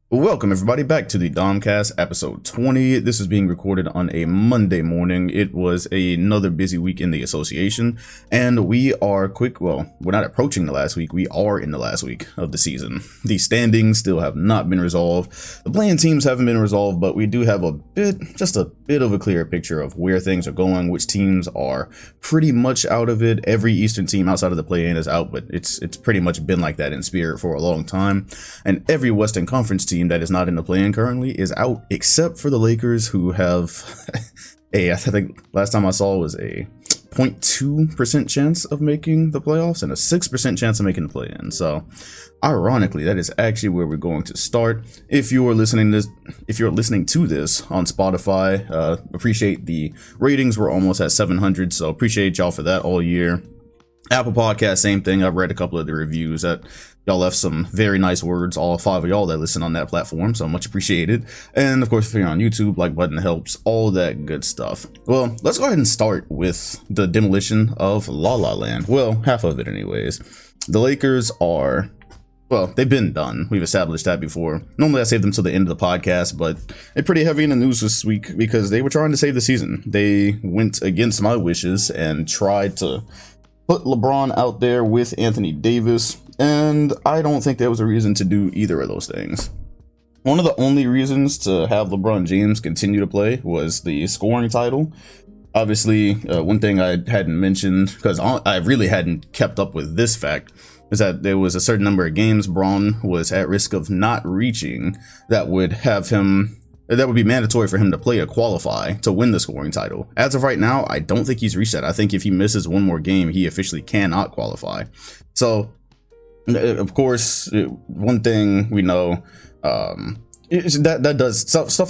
Welcome everybody back to the DomCast episode 20. This is being recorded on a Monday morning. It was another busy week in the association, and we are we're not approaching the last week, we are in the last week of the season. The standings still have not been resolved. The playing teams haven't been resolved, but we do have just a bit of a clearer picture of where things are going, which teams are pretty much out of it. Every Eastern team outside of the play-in is out, but it's pretty much been like that in spirit for a long time. And every Western Conference team that is not in the play-in currently is out, except for the Lakers, who have I think last time I saw was a 0.2% chance of making the playoffs and a 6% chance of making the play-in. So ironically, that is actually where we're going to start. If you're listening to this on Spotify, appreciate the ratings. We're almost at 700, so appreciate y'all for that all year. Apple Podcast, same thing. I've read a couple of the reviews that y'all left some very nice words, all 5 of y'all that listen on that platform, so much appreciated. And of course, if you're on YouTube, like button helps, all that good stuff. Well, let's go ahead and start with the demolition of La La Land. Well, half of it anyways. The Lakers are, well, they've been done. We've established that before. Normally I save them till the end of the podcast, but they're pretty heavy in the news this week because they were trying to save the season. They went against my wishes and tried to put LeBron out there with Anthony Davis, and I don't think there was a reason to do either of those things. One of the only reasons to have LeBron James continue to play was the scoring title. Obviously, one thing I hadn't mentioned, because I really hadn't kept up with this fact, is that there was a certain number of games Bron was at risk of not reaching that would be mandatory for him to play or qualify to win the scoring title. As of right now, I don't think he's reached that. I think if he misses one more game, he officially cannot qualify. So, of course, one thing we know, stuff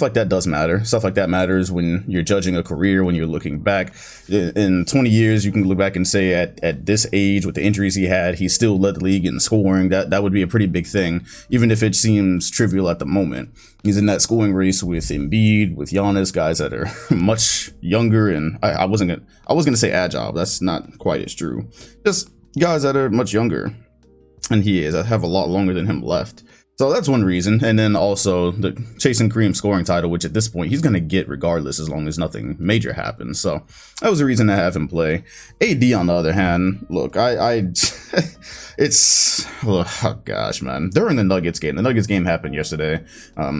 like that does matter. Stuff like that matters when you're judging a career, when you're looking back. In 20 years, you can look back and say at this age, with the injuries he had, he still led the league in scoring. That would be a pretty big thing, even if it seems trivial at the moment. He's in that scoring race with Embiid, with Giannis, guys that are much younger, and I was gonna say agile. That's not quite as true. Just guys that are much younger, and he is. I have a lot longer than him left. So that's one reason. And then also the chasing Kareem scoring title, which at this point he's going to get regardless as long as nothing major happens. So that was a reason to have him play. AD, on the other hand, look, oh gosh, man. During the Nuggets game happened yesterday.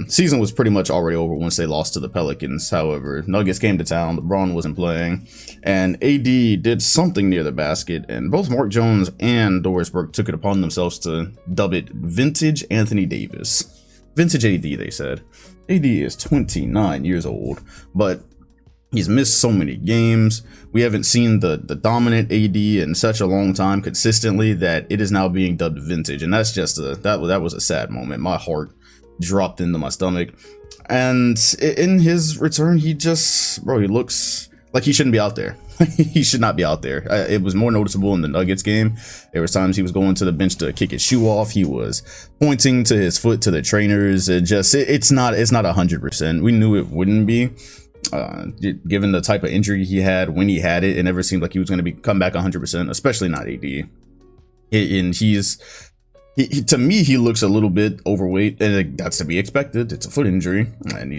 Season was pretty much already over once they lost to the Pelicans. However, Nuggets came to town. LeBron wasn't playing, and AD did something near the basket, and both Mark Jones and Doris Burke took it upon themselves to dub it vintage Anthony Davis. Vintage AD, they said. AD is 29 years old, but he's missed so many games. We haven't seen the dominant AD in such a long time consistently that it is now being dubbed vintage. And that's just that was a sad moment. My heart dropped into my stomach. And in his return, he looks like he shouldn't be out there. He should not be out there. It was more noticeable in the Nuggets game. There was times he was going to the bench to kick his shoe off. He was pointing to his foot to the trainers. It's not 100%. We knew it wouldn't be. Given the type of injury he had when he had it, it never seemed like he was going to come back 100%, especially not AD. And to me, he looks a little bit overweight, and that's to be expected. It's a foot injury, and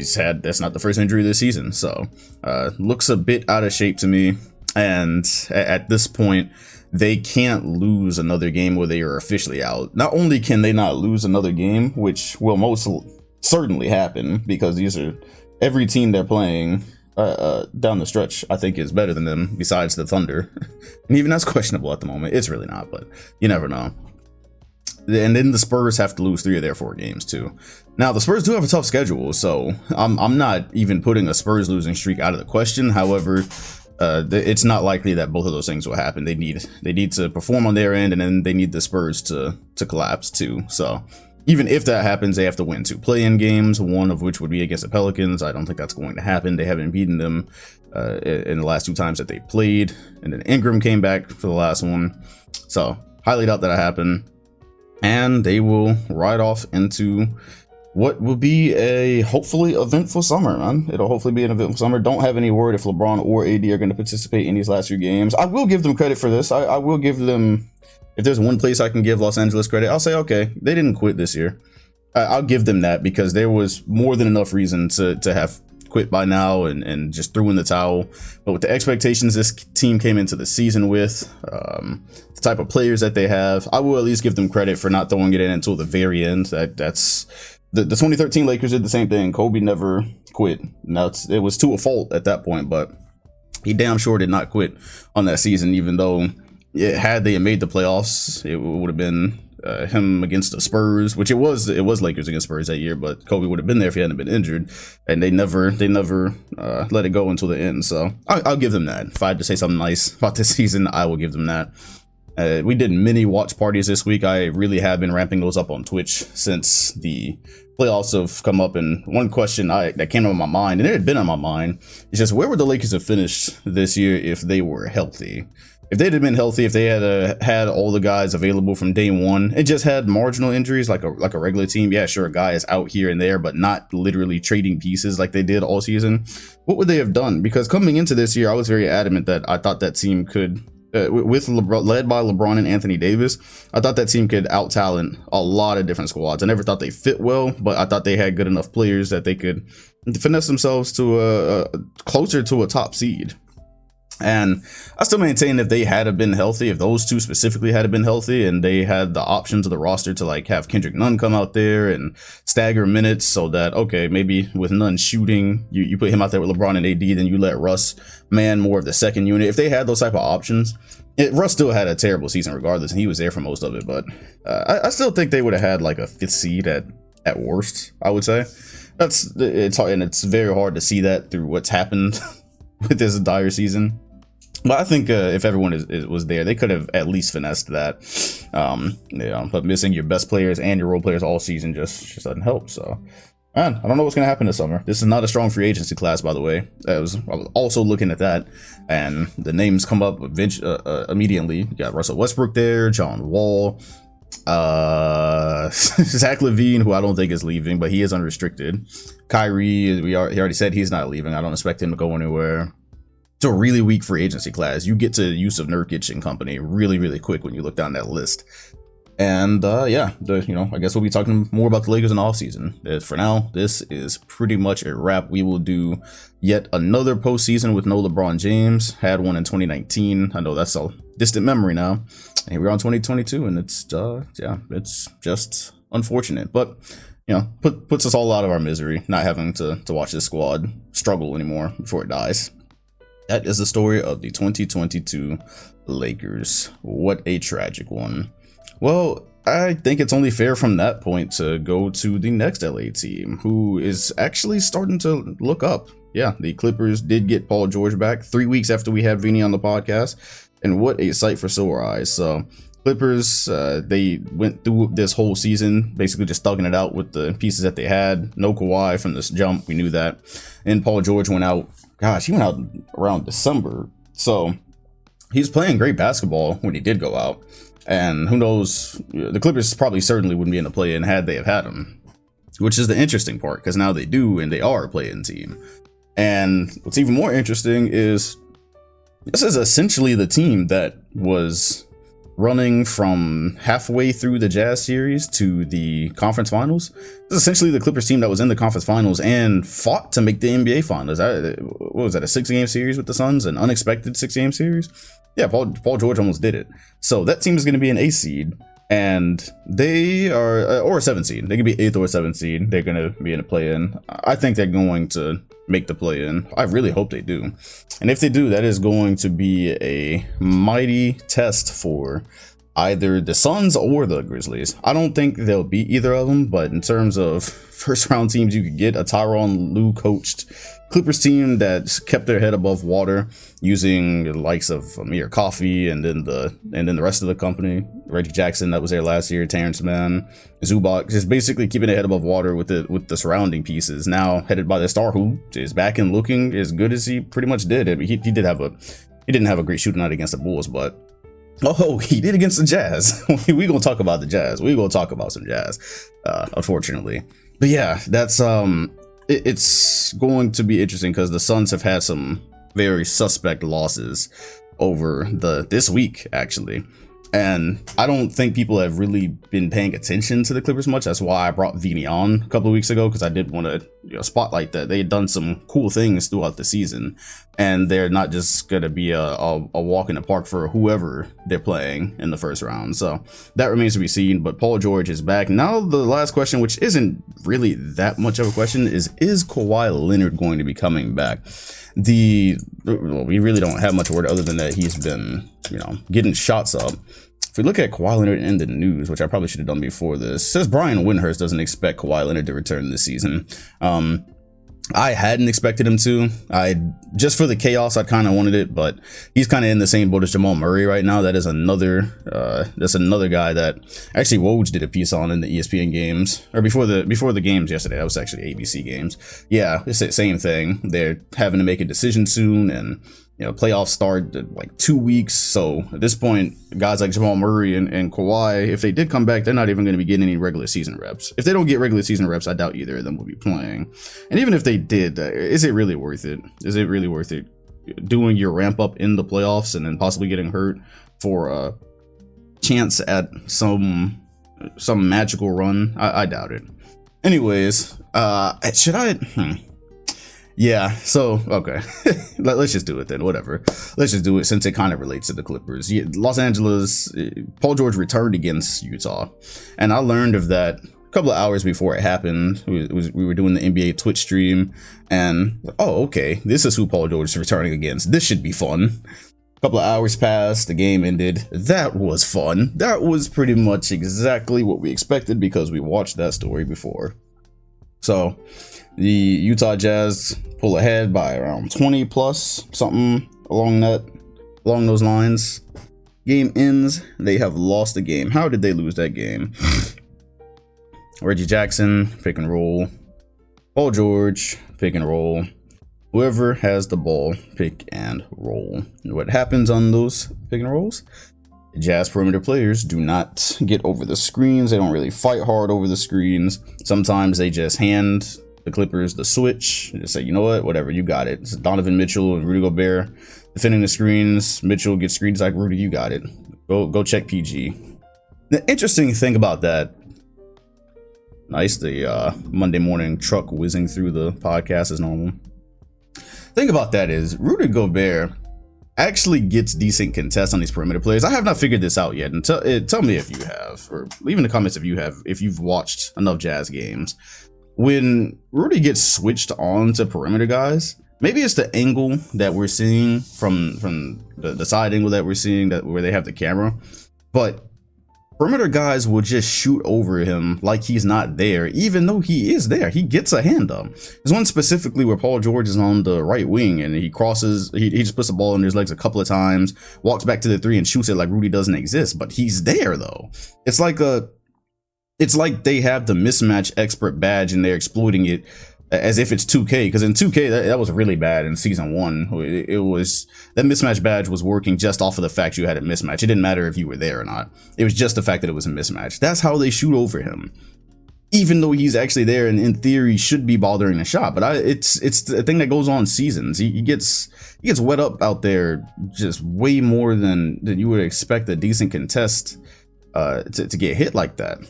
that's not the first injury this season. So, looks a bit out of shape to me. And at this point, they can't lose another game where they are officially out. Not only can they not lose another game, which will most certainly happen, because every team they're playing down the stretch, I think, is better than them, besides the Thunder. And even that's questionable at the moment. It's really not, but you never know. And then the Spurs have to lose 3 of their 4 games too. Now, the Spurs do have a tough schedule, so I'm not even putting a Spurs losing streak out of the question. However, it's not likely that both of those things will happen. They need to perform on their end, and then they need the Spurs to collapse too. So even if that happens, they have to win 2 play-in games, one of which would be against the Pelicans. I don't think that's going to happen. They haven't beaten them in the last 2 times that they played, and then Ingram came back for the last one. So highly doubt that happen. And they will ride off into what will be a hopefully eventful summer, man. It'll hopefully be an eventful summer. Don't have any word if LeBron or AD are going to participate in these last few games. I will give them credit for this. I will give them, if there's one place I can give Los Angeles credit, I'll say, okay, they didn't quit this year. I'll give them that, because there was more than enough reason to have quit by now and just threw in the towel. But with the expectations this team came into the season with, the type of players that they have, I will at least give them credit for not throwing it in until the very end. That's the 2013 Lakers did the same thing. Kobe never quit. Now it was to a fault at that point, but he damn sure did not quit on that season, even though had they made the playoffs, it would have been him against the Spurs, which it was Lakers against Spurs that year, but Kobe would have been there if he hadn't been injured, and they never let it go until the end. So I'll give them that. If I had to say something nice about this season, I will give them that. We did many watch parties this week. I really have been ramping those up on Twitch since the playoffs have come up, and one question that came on my mind, and it had been on my mind, is just where would the Lakers have finished this year if they were healthy? If they'd have been healthy, if they had all the guys available from day one and just had marginal injuries like a regular team, yeah, sure, a guy is out here and there, but not literally trading pieces like they did all season, what would they have done? Because coming into this year, I was very adamant that I thought that team could, led by LeBron and Anthony Davis, I thought that team could out-talent a lot of different squads. I never thought they fit well, but I thought they had good enough players that they could finesse themselves to closer to a top seed. And I still maintain if they had been healthy, if those two specifically had been healthy, and they had the option to the roster to like have Kendrick Nunn come out there and stagger minutes so that, okay, maybe with Nunn shooting, you put him out there with LeBron and AD, then you let Russ man more of the second unit. If they had those type of options, Russ still had a terrible season regardless, and he was there for most of it. But I still think they would have had like a 5th seed at worst, I would say. It's hard, and it's very hard to see that through what's happened with this dire season. But I think if everyone was there, they could have at least finessed that. But missing your best players and your role players all season just doesn't help. So, man, I don't know what's going to happen this summer. This is not a strong free agency class, by the way. I was also looking at that, and the names come up immediately. You got Russell Westbrook there, John Wall, Zach LaVine, who I don't think is leaving, but he is unrestricted. Kyrie, he already said he's not leaving. I don't expect him to go anywhere. It's a really weak free agency class. You get to Yusuf Nurkic and company really, really quick when you look down that list. And I guess we'll be talking more about the Lakers in the offseason. For now, this is pretty much a wrap. We will do yet another postseason with no LeBron James. Had one in 2019. I know that's a distant memory now. And here we're on 2022, and it's just unfortunate. But puts us all out of our misery, not having to watch this squad struggle anymore before it dies. That is the story of the 2022 Lakers. What a tragic one. Well, I think it's only fair from that point to go to the next LA team, who is actually starting to look up. Yeah, the Clippers did get Paul George back 3 weeks after we had Vinny on the podcast, and what a sight for sore eyes. So Clippers, they went through this whole season basically just thugging it out with the pieces that they had. No Kawhi from this jump, we knew that. And Paul George went out. Gosh, he went out around December. So he's playing great basketball when he did go out. And who knows, the Clippers probably certainly wouldn't be in the play-in had they have had him. Which is the interesting part, because now they do, and they are a play-in team. And what's even more interesting is this is essentially the team that was running from halfway through the Jazz series to the conference finals. This is essentially the Clippers team that was in the conference finals and fought to make the NBA finals. What was that, a 6-game series with the Suns? An unexpected 6-game series? Yeah, Paul George almost did it. So that team is going to be an 8 seed, and they are, or a 7 seed. They can be 8th or 7th seed. They're going to be in a play-in. I think they're going to make the play-in. I really hope they do. And if they do, that is going to be a mighty test for either the Suns or the Grizzlies. I don't think they'll beat either of them, but in terms of first-round teams you could get, a Tyronn Lue coached Clippers team that kept their head above water using the likes of Amir Coffey and then the rest of the company, Reggie Jackson that was there last year, Terrence Mann, Zubac, just basically keeping their head above water with the surrounding pieces. Now headed by the star who is back and looking as good as he pretty much did. I mean, he didn't have a great shooting night against the Bulls, but he did against the Jazz. We gonna talk about the Jazz. We gonna talk about some Jazz, unfortunately. But yeah, that's it's going to be interesting because the Suns have had some very suspect losses over this week, actually. And I don't think people have really been paying attention to the Clippers much. That's why I brought Vini on a couple of weeks ago, because I did want to spotlight that they had done some cool things throughout the season, and they're not just gonna be a walk in the park for whoever they're playing in the first round. So that remains to be seen. But Paul George is back. Now the last question, which isn't really that much of a question, is Kawhi Leonard going to be coming back? We really don't have much word other than that he's been, getting shots up. If we look at Kawhi Leonard in the news, which I probably should have done before this, says Brian Windhurst doesn't expect Kawhi Leonard to return this season. I hadn't expected him to. Just for the chaos, I kind of wanted it, but he's kind of in the same boat as Jamal Murray right now. That is another guy that actually Woj did a piece on in the ESPN games, or before the games yesterday. That was actually ABC games. Yeah, it's the same thing. They're having to make a decision soon, and playoffs start in like 2 weeks. So at this point, guys like Jamal Murray and Kawhi, if they did come back, they're not even going to be getting any regular season reps. If they don't get regular season reps, I doubt either of them will be playing. And even if they did, is it really worth it? Is it really worth it doing your ramp up in the playoffs and then possibly getting hurt for a chance at some magical run? I doubt it. Anyways, should I? Yeah, so, okay, let's just do it then, whatever. Let's just do it since it kind of relates to the Clippers. Los Angeles, Paul George returned against Utah, and I learned of that a couple of hours before it happened. We were doing the NBA Twitch stream, and, oh, okay, this is who Paul George is returning against. This should be fun. A couple of hours passed, the game ended. That was fun. That was pretty much exactly what we expected because we watched that story before. So, the Utah Jazz pull ahead by around 20 plus, something along those lines. Game ends, they have lost the game. How did they lose that game? Reggie Jackson, pick and roll. Paul George, pick and roll. Whoever has the ball, pick and roll. And what happens on those pick and rolls? Jazz perimeter players do not get over the screens. They don't really fight hard over the screens. Sometimes they just hand the Clippers the switch and just say, you know what, whatever, you got it. It's Donovan Mitchell and Rudy Gobert defending the screens. Mitchell gets screens like Rudy, you got it. Go check PG. The interesting thing about that, nice, the Monday morning truck whizzing through the podcast as normal. Thing about that is Rudy Gobert actually gets decent contests on these perimeter players. I have not figured this out yet, and tell me if you have, or leave in the comments if you've watched enough Jazz games. When Rudy gets switched on to perimeter guys, maybe it's the angle that we're seeing from the side angle that we're seeing, that where they have the camera, but perimeter guys will just shoot over him like he's not there, even though he is there. He gets a hand up. There's one specifically where Paul George is on the right wing and he crosses, he just puts the ball in his legs a couple of times, walks back to the three and shoots it like Rudy doesn't exist, but he's there though. It's like they have the mismatch expert badge and they're exploiting it as if it's 2K, because in 2K that was really bad in season 1. It was, that mismatch badge was working just off of the fact you had a mismatch. It didn't matter if you were there or not. It was just the fact that it was a mismatch. That's how they shoot over him, even though he's actually there and in theory should be bothering the shot. But it's the thing that goes on seasons. He gets wet up out there just way more than you would expect a decent contest to get hit like that.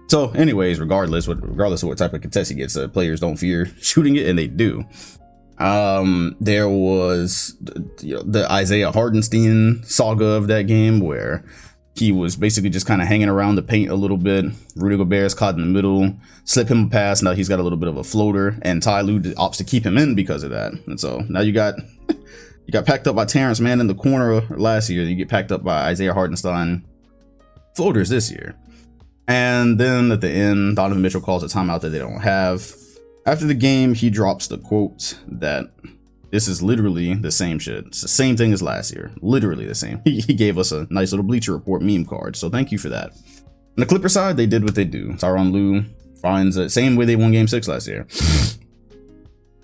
So anyways, regardless of what type of contest he gets, players don't fear shooting it, and they do. There was the Isaiah Hardenstein saga of that game where he was basically just kind of hanging around the paint a little bit. Rudy Gobert's caught in the middle, slip him a pass. Now he's got a little bit of a floater, and Ty Lue opts to keep him in because of that. And so now you got packed up by Terrence Mann in the corner last year. You get packed up by Isaiah Hardenstein floaters this year. And then at the end, Donovan Mitchell calls a timeout that they don't have. After the game, he drops the quote that this is literally the same shit. It's the same thing as last year. Literally the same. He gave us a nice little Bleacher Report meme card. So thank you for that. On the Clipper side, they did what they do. Tyronn Lue finds the same way they won Game 6 last year.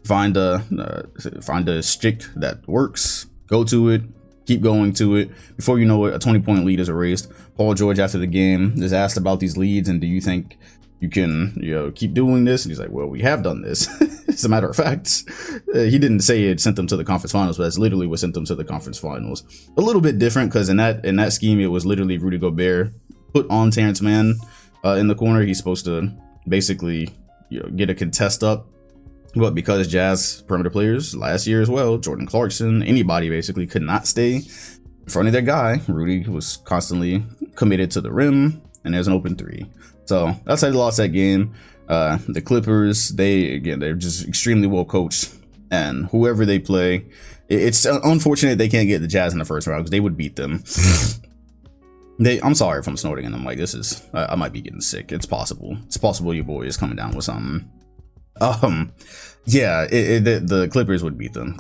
Find a stick that works. Go to it. Keep going to it. Before you know it, a 20-point lead is erased. Paul George, after the game, is asked about these leads and do you think you can, keep doing this. And he's like, well, we have done this. As a matter of fact, he didn't say it sent them to the conference finals, but that's literally what sent them to the conference finals. A little bit different because in that scheme, it was literally Rudy Gobert put on Terrence Mann in the corner. He's supposed to basically, get a contest up. But because Jazz perimeter players last year as well, Jordan Clarkson, anybody basically could not stay in front of their guy. Rudy was constantly committed to the rim, and there's an open three. So that's how they lost that game. The Clippers, they're just extremely well coached, and whoever they play, it's unfortunate they can't get the Jazz in the first round because they would beat them. I'm sorry if I'm snorting and I'm like, I might be getting sick. It's possible. It's possible your boy is coming down with something. The Clippers would beat them.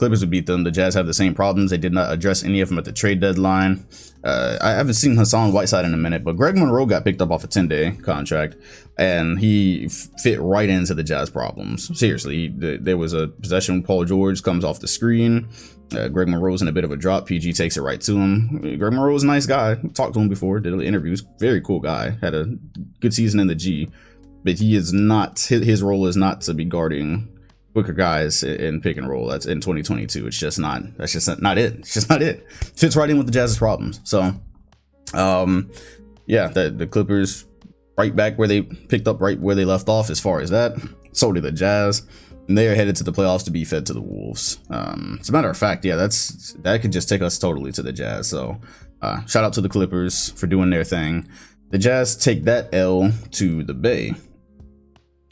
The Jazz have the same problems. They did not address any of them at the trade deadline. I haven't seen Hassan Whiteside in a minute, but Greg Monroe got picked up off a 10-day contract, and he fit right into the Jazz problems. Seriously, there was a possession. Paul George comes off the screen. Greg Monroe's in a bit of a drop. PG takes it right to him. Greg Monroe's a nice guy. Talked to him before. Did interviews. Very cool guy. Had a good season in the G. But he is not, his role is not to be guarding quicker guys in pick and roll. That's in 2022. It's just not, that's just not it. It's just not it. Fits right in with the Jazz's problems. So, the Clippers right back where they picked up right where they left off as far as that. So did the Jazz. And they are headed to the playoffs to be fed to the Wolves. As a matter of fact, that could just take us totally to the Jazz. So, shout out to the Clippers for doing their thing. The Jazz take that L to the Bay,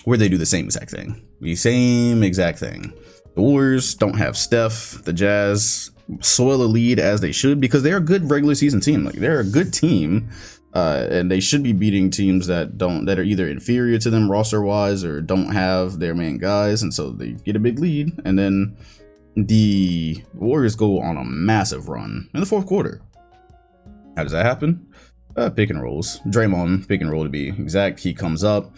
where they do the same exact thing. The Warriors don't have Steph. The Jazz soil a lead as they should because they're a good regular season team. Like, they're a good team, and they should be beating teams that are either inferior to them roster wise or don't have their main guys, and so they get a big lead. And then the Warriors go on a massive run in the fourth quarter. How does that happen? Pick and rolls. Draymond pick and roll to be exact. He comes up.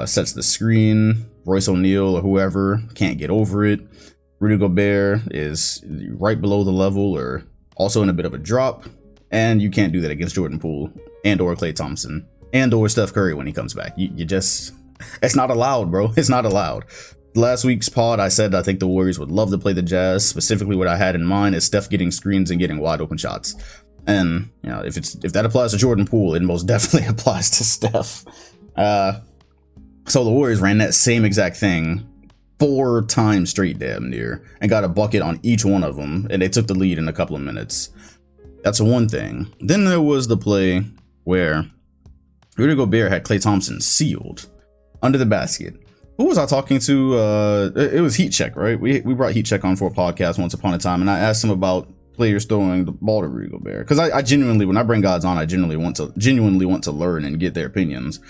Sets the screen. Royce O'Neal or whoever can't get over it. Rudy Gobert is right below the level or also in a bit of a drop, and you can't do that against Jordan Poole and or Klay Thompson and or Steph Curry when he comes back. You just, it's not allowed, bro. It's not allowed. Last week's pod, I said I think the Warriors would love to play the Jazz. Specifically, what I had in mind is Steph getting screens and getting wide open shots. And if that applies to Jordan Poole, it most definitely applies to Steph. So the Warriors ran that same exact thing 4 times straight damn near and got a bucket on each one of them, and they took the lead in a couple of minutes. That's one thing. Then there was the play where Rudy Gobert had Klay Thompson sealed under the basket. Who was I talking to? It was Heat Check, right? We brought Heat Check on for a podcast once upon a time, and I asked him about players throwing the ball to Rudy Gobert because I genuinely, when I bring guys on, I genuinely want to learn and get their opinions.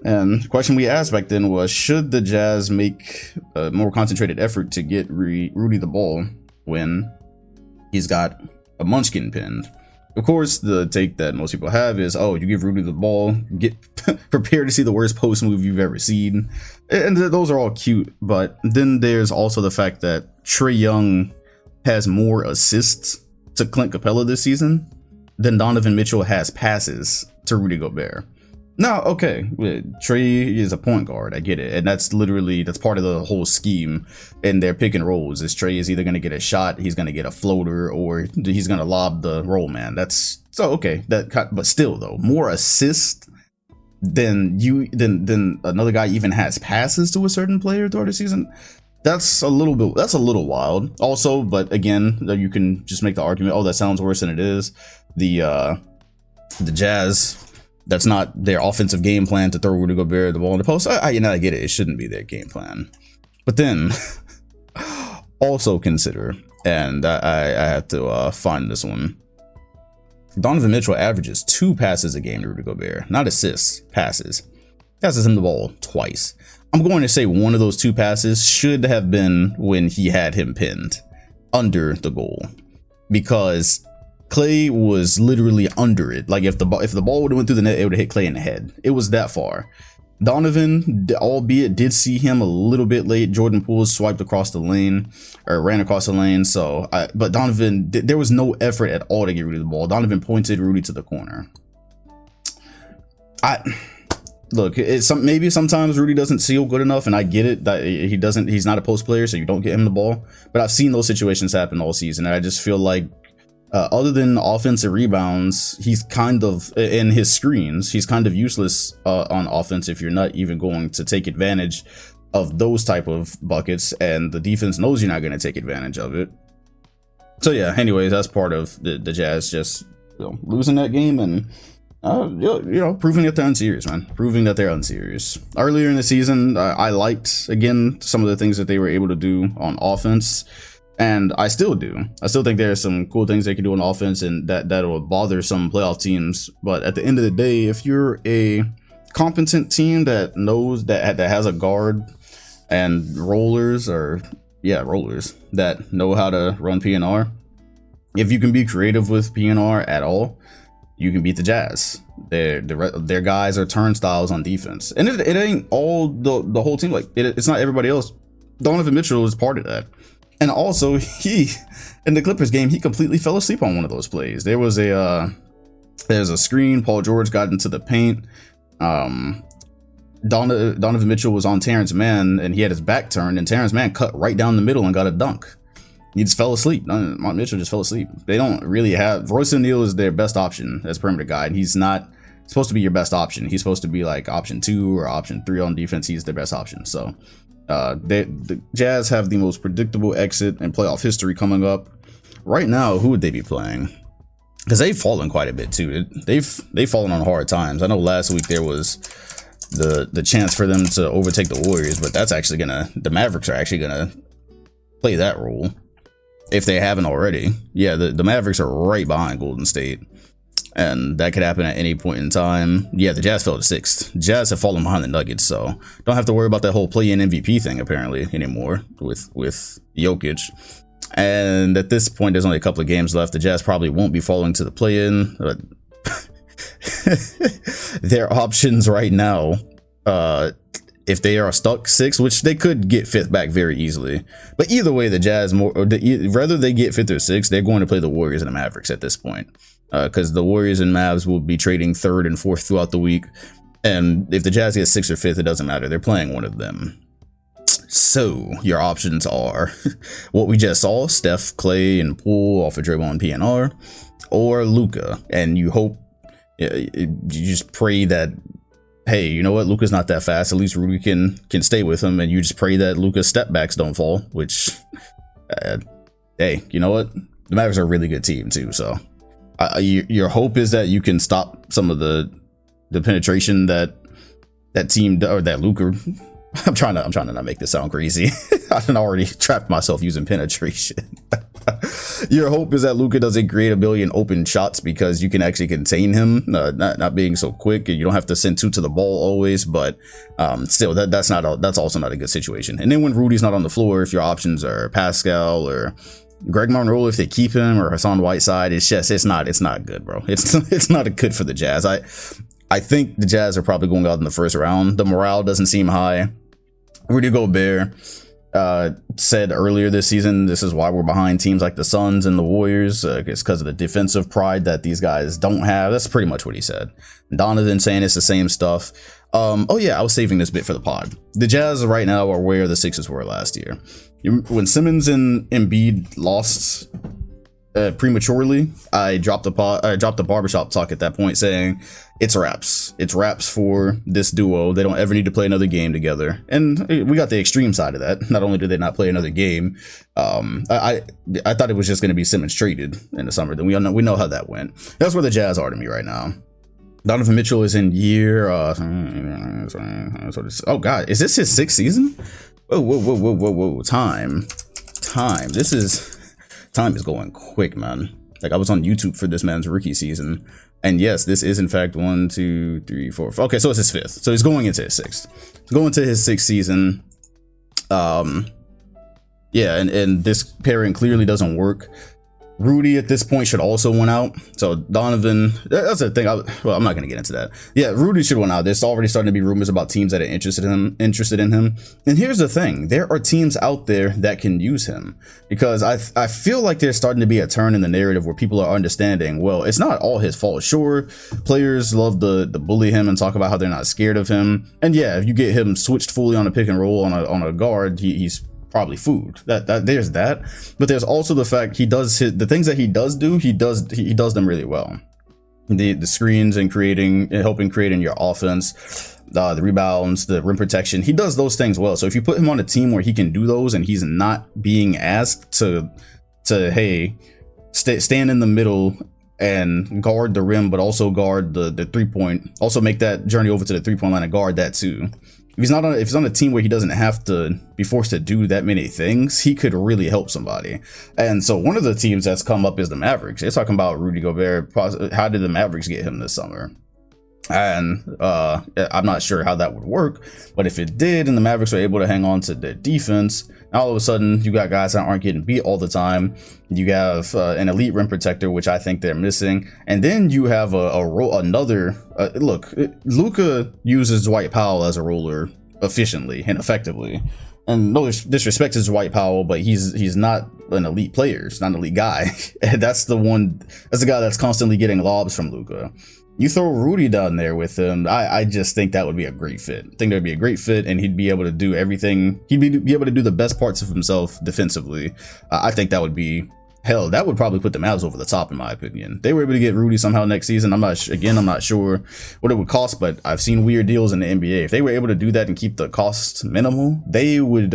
And the question we asked back then was, should the Jazz make a more concentrated effort to get Rudy the ball when he's got a munchkin pinned? Of course, the take that most people have is, oh, you give Rudy the ball, get prepared to see the worst post move you've ever seen. And those are all cute. But then there's also the fact that Trae Young has more assists to Clint Capella this season than Donovan Mitchell has passes to Rudy Gobert. Now, okay, Trae is a point guard. I get it. And that's part of the whole scheme in their pick and rolls. Is Trae is either going to get a shot, he's going to get a floater, or he's going to lob the roll man. That's so okay. But still, though, more assists than another guy even has passes to a certain player throughout the season. That's a little wild. Also, but again, you can just make the argument, oh, that sounds worse than it is. The Jazz, that's not their offensive game plan to throw Rudy Gobert the ball in the post. I get it. It shouldn't be their game plan. But then also consider, and I had to find this one. Donovan Mitchell averages 2 passes a game to Rudy Gobert, not assists, passes. Passes him the ball twice. I'm going to say one of those 2 passes should have been when he had him pinned under the goal, because Klay was literally under it. Like if the ball would have went through the net, it would have hit Klay in the head. It was that far. Donovan, albeit, did see him a little bit late. Jordan Poole swiped across the lane, or ran across the lane. But Donovan, there was no effort at all to get Rudy the ball. Donovan pointed Rudy to the corner. look, maybe sometimes Rudy doesn't seal good enough, and I get it that he's not a post player, so you don't get him the ball. But I've seen those situations happen all season, and I just feel like other than offensive rebounds, he's kind of in his screens. He's kind of useless on offense if you're not even going to take advantage of those type of buckets, and the defense knows you're not going to take advantage of it. So yeah, anyways, that's part of the Jazz just losing that game and proving that they're unserious, man. Proving that they're unserious. Earlier in the season, I liked again some of the things that they were able to do on offense. And I still do. I still think there are some cool things they can do on offense, and that will bother some playoff teams. But at the end of the day, if you're a competent team that knows that has a guard and rollers that know how to run PNR, if you can be creative with PNR at all, you can beat the Jazz. Their guys are turnstiles on defense, and it ain't all the whole team. Like it's not everybody else. Donovan Mitchell is part of that. And also, in the Clippers game, he completely fell asleep on one of those plays. There's a screen. Paul George got into the paint. Donovan Mitchell was on Terrence Mann, and he had his back turned, and Terrence Mann cut right down the middle and got a dunk. He just fell asleep. Mitchell just fell asleep. They don't really have... Royce O'Neal is their best option as perimeter guy, and he's not supposed to be your best option. He's supposed to be like option 2 or option 3 on defense. He's their best option, so... the Jazz have the most predictable exit in playoff history coming up. Right now, who would they be playing? Because they've fallen quite a bit too. They've fallen on hard times. I know last week there was the chance for them to overtake the Warriors, but that's actually the Mavericks are actually gonna play that role if they haven't already. Yeah, the Mavericks are right behind Golden State, and that could happen at any point in time. Yeah, the Jazz fell to 6th. Jazz have fallen behind the Nuggets, so don't have to worry about that whole play-in MVP thing apparently anymore with Jokic. And at this point, there's only a couple of games left. The Jazz probably won't be falling to the play-in. But their options right now, if they are stuck 6th, which they could get 5th back very easily. But either way, the Jazz, rather they get 5th or 6th, they're going to play the Warriors and the Mavericks at this point. Because the Warriors and Mavs will be trading 3rd and 4th throughout the week. And if the Jazz get 6th or 5th, it doesn't matter. They're playing one of them. So your options are what we just saw: Steph, Clay, and Poole off of Draymond and PNR, or Luka. And you hope, you just pray that, hey, you know what, Luka's not that fast. At least Rudy can stay with him, and you just pray that Luka's step backs don't fall. Which, hey, you know what, the Mavericks are a really good team too. So your hope is that you can stop some of the penetration that team or that Luka. I'm trying to not make this sound crazy. I've already trapped myself using penetration. Your hope is that Luka doesn't create a billion open shots because you can actually contain him, not being so quick, and you don't have to send 2 to the ball always. But still, that's also not a good situation. And then when Rudy's not on the floor, if your options are Pascal or Greg Monroe, if they keep him, or Hassan Whiteside, it's not good, bro. It's not good for the Jazz. I think the Jazz are probably going out in the first round. The morale doesn't seem high. Rudy Gobert said earlier this season, this is why we're behind teams like the Suns and the Warriors. It's because of the defensive pride that these guys don't have. That's pretty much what he said. Donovan saying it's the same stuff. Oh yeah, I was saving this bit for the pod. The Jazz right now are where the Sixers were last year. When Simmons and Embiid lost prematurely, I dropped the barbershop talk at that point, saying it's wraps. It's wraps for this duo. They don't ever need to play another game together. And we got the extreme side of that. Not only did they not play another game, I thought it was just going to be Simmons traded in the summer. Then we know how that went. That's where the Jazz are to me right now. Donovan Mitchell is in year. Oh God, is this his 6th season? Whoa! Time. Time is going quick, man. Like, I was on YouTube for this man's rookie season, and yes, this is in fact 1, 2, 3, 4. Okay, so it's his 5th. So he's going into his 6th. Going to his 6th season. Yeah, and this pairing clearly doesn't work. Rudy at this point should also win out. So Donovan, that's the thing. Well, I'm not going to get into that. Yeah, Rudy should win out. There's already starting to be rumors about teams that are interested in him. And here's the thing. There are teams out there that can use him, because I feel like there's starting to be a turn in the narrative where people are understanding, well, it's not all his fault. Sure, players love to bully him and talk about how they're not scared of him. And yeah, if you get him switched fully on a pick and roll on a guard, he's probably food. That there's that, but there's also the fact the things that he does them really well. The screens and helping creating your offense, the rebounds, the rim protection. He does those things well. So if you put him on a team where he can do those and he's not being asked to hey, stand in the middle and guard the rim, but also guard the 3-point, also make that journey over to the 3-point line and guard that too. If he's on a team where he doesn't have to be forced to do that many things, he could really help somebody. And so one of the teams that's come up is the Mavericks. They're talking about Rudy Gobert. How did the Mavericks get him this summer? And I'm not sure how that would work, but if it did and the Mavericks were able to hang on to their defense, now all of a sudden you got guys that aren't getting beat all the time. You have an elite rim protector, which I think they're missing, and then you have another look. Luka uses Dwight Powell as a roller efficiently and effectively, and no disrespect to Dwight Powell, but he's not an elite player. He's not an elite guy. And that's the guy that's constantly getting lobs from Luka. You throw Rudy down there with him, I just think that would be a great fit. I think that would be a great fit, and he'd be able to do everything. He'd be able to do the best parts of himself defensively. I think that would be, hell, that would probably put the Mavs over the top in my opinion. They were able to get Rudy somehow next season. I'm not sure what it would cost, but I've seen weird deals in the NBA. If they were able to do that and keep the costs minimal, they would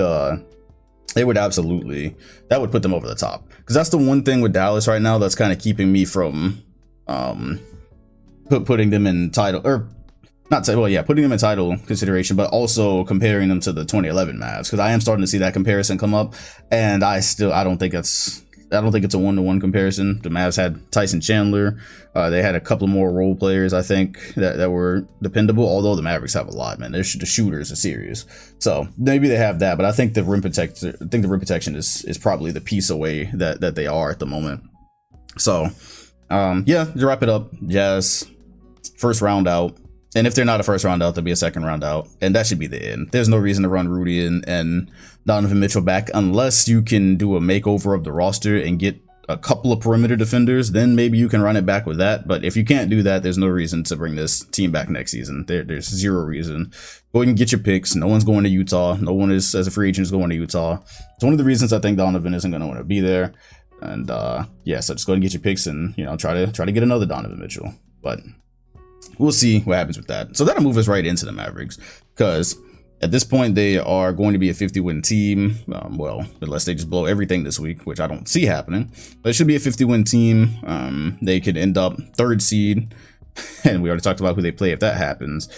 absolutely, that would put them over the top. Because that's the one thing with Dallas right now that's kind of keeping me from putting them in title, or not title, well, yeah, putting them in title consideration, but also comparing them to the 2011 Mavs, because I am starting to see that comparison come up, and I don't think it's a 1-to-1 comparison. The Mavs had Tyson Chandler, they had a couple more role players, I think, that were dependable, although the Mavericks have a lot, man. The shooters are serious, so maybe they have that, but I think the rim protection is probably the piece away that they are at the moment. So yeah, to wrap it up, Jazz first round out, and if they're not a first round out, they'll be a second round out, and that should be the end. There's no reason to run Rudy and Donovan Mitchell back unless you can do a makeover of the roster and get a couple of perimeter defenders. Then maybe you can run it back with that, but if you can't do that, there's no reason to bring this team back next season. There's zero reason. Go ahead and get your picks. No one's going to Utah. No one is, as a free agent, is going to Utah. It's one of the reasons I think Donovan isn't going to want to be there. And yeah, so just go ahead and get your picks and, you know, try to get another Donovan Mitchell. But we'll see what happens with that. So that'll move us right into the Mavericks, because at this point they are going to be a 50-win team. Well, unless they just blow everything this week, which I don't see happening. But it should be a 50-win team. They could end up 3rd seed, and we already talked about who they play if that happens.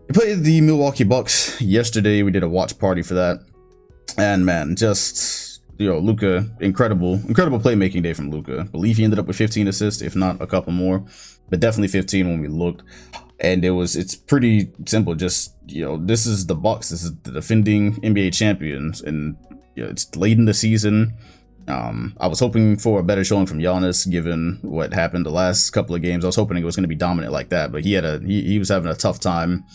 They played the Milwaukee Bucks yesterday. We did a watch party for that, and man, just, you know, Luka, incredible playmaking day from Luka. I believe he ended up with 15 assists, if not a couple more, but definitely 15 when we looked. And it's pretty simple. Just, you know, this is the Bucks. This is the defending NBA champions, and you know, it's late in the season. I was hoping for a better showing from Giannis, given what happened the last couple of games. I was hoping it was going to be dominant like that, but he was having a tough time.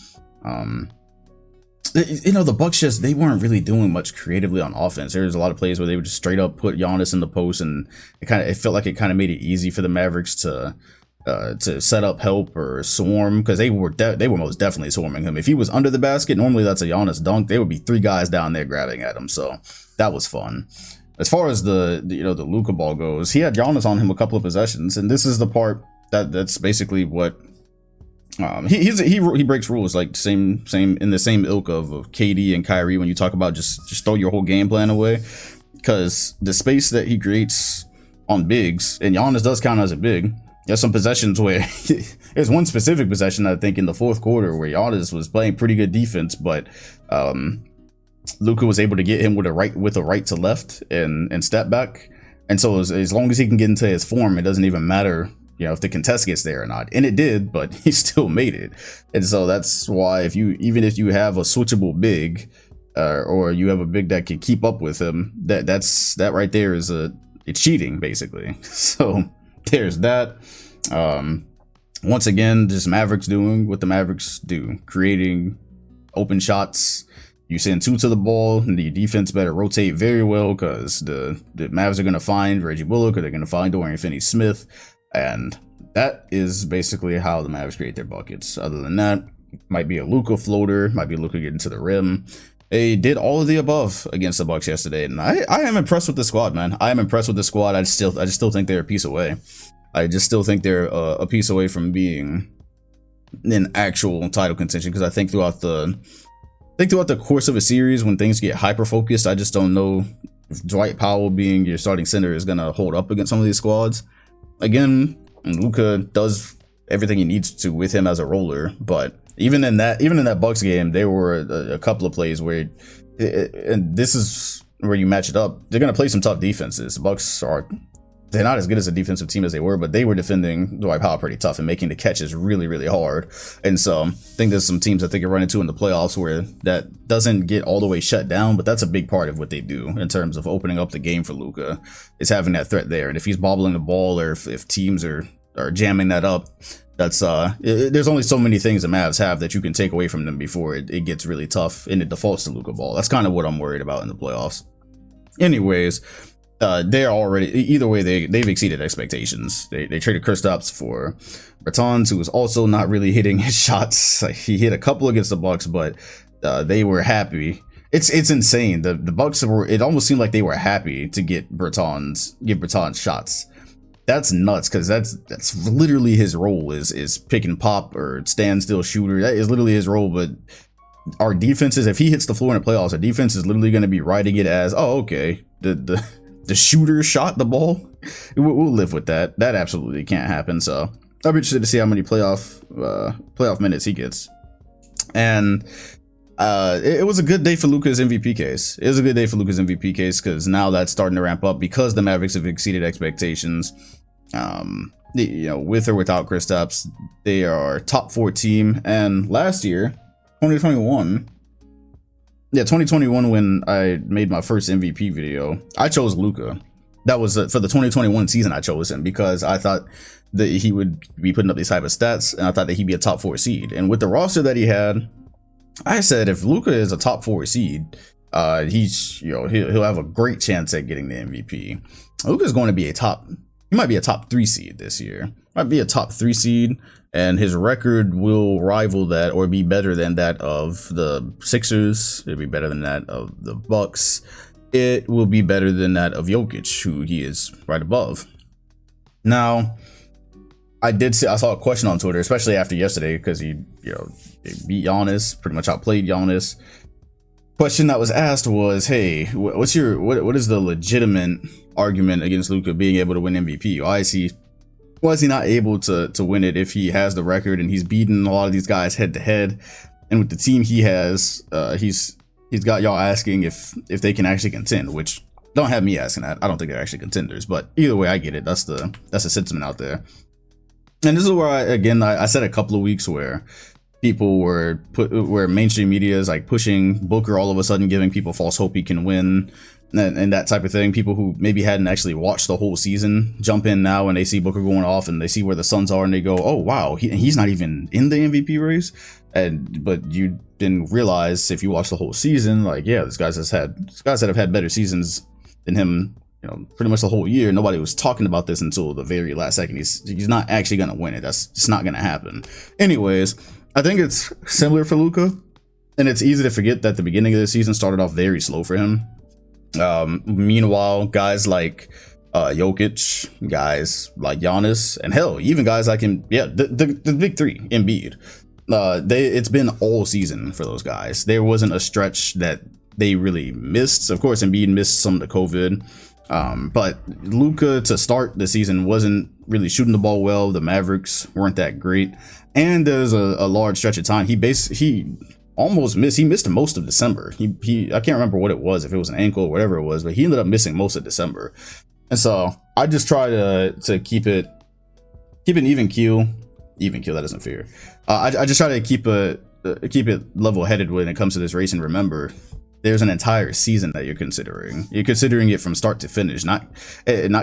You know, the Bucks they weren't really doing much creatively on offense. There was a lot of plays where they would just straight up put Giannis in the post, and it felt like it kind of made it easy for the Mavericks to set up help or swarm, because they were most definitely swarming him. If he was under the basket, normally that's a Giannis dunk. There would be 3 guys down there grabbing at him, so that was fun. As far as the Luka ball goes, he had Giannis on him a couple of possessions, and this is the part that's basically what he breaks rules, like same in the same ilk of KD and Kyrie. When you talk about just throw your whole game plan away, because the space that he creates on bigs, and Giannis does count as a big. There's some possessions where there's one specific possession, I think, in the 4th quarter where Giannis was playing pretty good defense, but Luka was able to get him with a right to left and step back. And so as long as he can get into his form, it doesn't even matter, you know, if the contest gets there or not. And it did, but he still made it. And so that's why even if you have a switchable big, or you have a big that can keep up with him, that right there is it's cheating basically. So there's that. Once again, just Mavericks doing what the Mavericks do, creating open shots. You send two to the ball, and the defense better rotate very well, because the Mavs are going to find Reggie Bullock, or they're going to find Dorian Finney-Smith, and that is basically how the Mavs create their buckets. Other than that, might be a Luka floater, might be Luka getting to the rim. They did all of the above against the Bucks yesterday, and I am impressed with the squad, man. I am impressed with the squad. I just still think they're a piece away. I just still think they're a piece away from being in actual title contention, because I think throughout the course of a series, when things get hyper focused, I just don't know if Dwight Powell being your starting center is gonna hold up against some of these squads. Again, Luka does everything he needs to with him as a roller, but even in that Bucks game, there were a couple of plays where, and this is where you match it up, they're gonna play some tough defenses. The Bucks they're not as good as a defensive team as they were, but they were defending Dwight Powell pretty tough and making the catches really, really hard. And so I think there's some teams that they could run into in the playoffs where that doesn't get all the way shut down, but that's a big part of what they do in terms of opening up the game for Luka, is having that threat there. And if he's bobbling the ball, or if teams are jamming that up, that's there's only so many things the Mavs have that you can take away from them before it gets really tough and it defaults to Luka ball. That's kind of what I'm worried about in the playoffs. Anyways, they're already, either way, they've exceeded expectations. They traded Kristaps for Bertans, who was also not really hitting his shots. Like, he hit a couple against the Bucks, but they were happy. It's insane. The Bucks were, it almost seemed like they were happy to give Bertans shots. That's nuts, because that's literally his role, is pick and pop or stand still shooter. That is literally his role. But our defenses, if he hits the floor in the playoffs, our defense is literally going to be writing it as, oh, okay, the shooter shot the ball. We'll live with that. That absolutely can't happen. So I'll be interested to see how many playoff minutes he gets. And it was a good day for Luka's MVP case. It was a good day for Luka's MVP case, because now that's starting to ramp up, because the Mavericks have exceeded expectations. With or without Kristaps, they are top 4 team. And last year, 2021, when I made my first MVP video, I chose Luka. That was for the 2021 season. I chose him because I thought that he would be putting up these type of stats, and I thought that he'd be a top 4 seed. And with the roster that he had, I said, if Luka is a top 4 seed, he'll have a great chance at getting the MVP. Luka's going to be he might be a top 3 seed this year. Might be a top 3 seed, and his record will rival that, or be better than that of the Sixers. It'll be better than that of the Bucks. It will be better than that of Jokic, who he is right above. Now, I saw a question on Twitter, especially after yesterday, because he beat Giannis, pretty much outplayed Giannis. Question that was asked was, hey, what is the legitimate argument against Luka being able to win MVP? Why is he not able to win it if he has the record and he's beaten a lot of these guys head to head? And with the team he has, he's got y'all asking if they can actually contend, which don't have me asking that. I don't think they're actually contenders, but either way, I get it. That's the sentiment out there. And this is where I said a couple of weeks where people where mainstream media is like pushing Booker, all of a sudden giving people false hope he can win, and that type of thing. People who maybe hadn't actually watched the whole season jump in now and they see Booker going off and they see where the Suns are and they go, oh wow, he's not even in the MVP race. But you didn't realize, if you watch the whole season, like, yeah, these guys that have had better seasons than him, pretty much the whole year. Nobody was talking about this until the very last second. He's not actually gonna win it. That's just not gonna happen. Anyways, I think it's similar for Luka, and it's easy to forget that the beginning of the season started off very slow for him. Meanwhile, guys like Jokic, guys like Giannis, and hell, even guys like him, the big 3, Embiid, it's been all season for those guys. There wasn't a stretch that they really missed. Of course, Embiid missed some of the COVID, but Luka to start the season wasn't really shooting the ball well. The Mavericks weren't that great, and there's a large stretch of time he almost missed. He missed most of December. I can't remember what it was, if it was an ankle or whatever it was, but he ended up missing most of December. And so I just try to keep an even keel. Even keel, that isn't fair. I just try to keep it level headed when it comes to this race, and remember, there's an entire season that you're considering. You're considering it from start to finish, not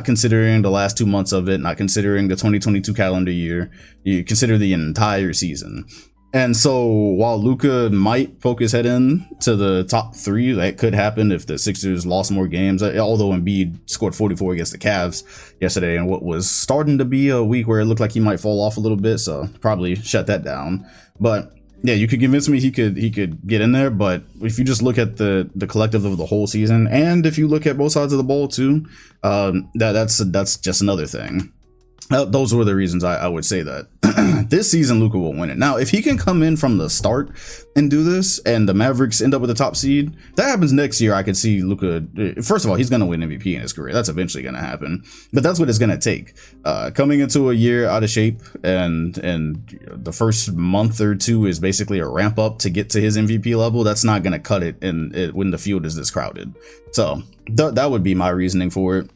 considering the last 2 months of it, not considering the 2022 calendar year. You consider the entire season. And so while Luka might poke his head in to the top 3, that could happen if the Sixers lost more games, although Embiid scored 44 against the Cavs yesterday in what was starting to be a week where it looked like he might fall off a little bit, so probably shut that down. But yeah, you could convince me he could get in there, but if you just look at the collective of the whole season, and if you look at both sides of the ball too, that's just another thing. Those were the reasons I would say that this season Luka will win it. Now, if he can come in from the start and do this, and the Mavericks end up with the top seed, that happens next year. I could see Luka. First of all, he's going to win MVP in his career. That's eventually going to happen. But that's what it's going to take. Coming into a year out of shape, and the first month or two is basically a ramp up to get to his MVP level. That's not going to cut it when the field is this crowded. So that would be my reasoning for it.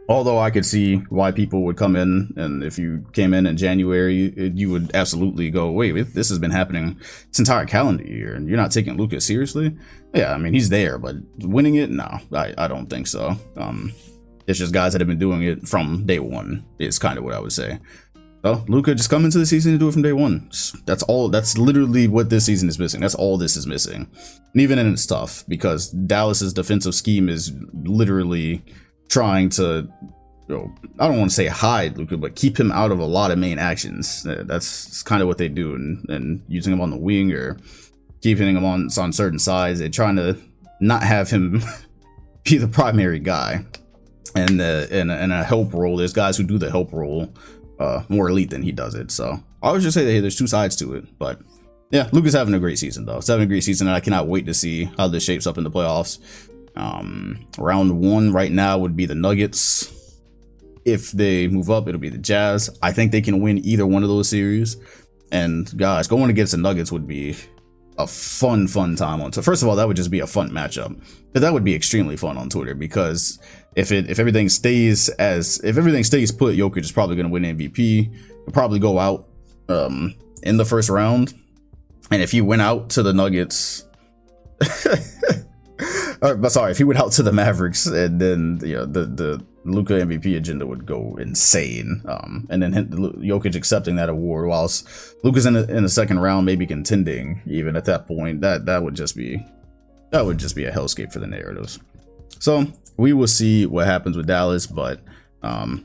Although I could see why people would come in, and if you came in January, you would absolutely go, wait, this has been happening this entire calendar year, and you're not taking Luka seriously? Yeah, I mean, he's there, but winning it? No, I don't think so. It's just guys that have been doing it from day one is kind of what I would say. So Luka, just come into the season and do it from day one. That's all. That's literally what this season is missing. That's all this is missing. And even then, it's tough because Dallas's defensive scheme is literally trying to, I don't want to say hide Luka, but keep him out of a lot of main actions. That's kind of what they do, and using him on the wing or keeping him on certain sides. They're trying to not have him be the primary guy. And in a help role, there's guys who do the help role more elite than he does it. So I would just say that, hey, there's two sides to it. But yeah, Luka's having a great season though. It's having a great season, and I cannot wait to see how this shapes up in the playoffs. Round 1 right now would be the Nuggets. If they move up, it'll be the Jazz. I think they can win either one of those series. And guys, going against the Nuggets would be a fun time on Twitter. First of all, that would just be a fun matchup. But that would be extremely fun on Twitter, because if everything stays put, Jokic is probably going to win MVP. He'll probably go out in the first round. And if he went out to the Nuggets, if he went out to the Mavericks, and then the Luka MVP agenda would go insane. And then Jokic accepting that award whilst Luka's in the second round, maybe contending even at that point. That would just be a hellscape for the narratives. So we will see what happens with Dallas, but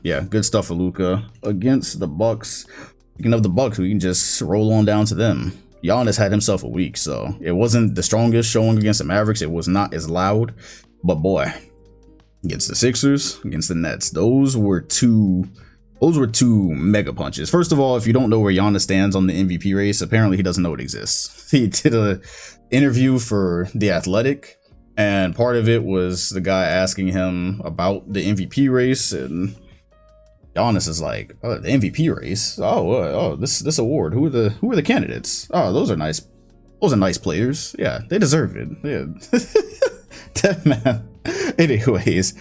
yeah, good stuff for Luka against the Bucks. Speaking of the Bucks, we can just roll on down to them. Giannis had himself a week, so it wasn't the strongest showing against the Mavericks. It was not as loud, but boy, against the Sixers, against the Nets, those were two mega punches. First of all, if you don't know where Giannis stands on the MVP race, apparently he doesn't know it exists. He did an interview for The Athletic, and part of it was the guy asking him about the MVP race, and Giannis is like, oh, the MVP race. This award. Who are the candidates? Oh, those are nice. Those are nice players. Yeah, they deserve it. Yeah. That man. Anyways,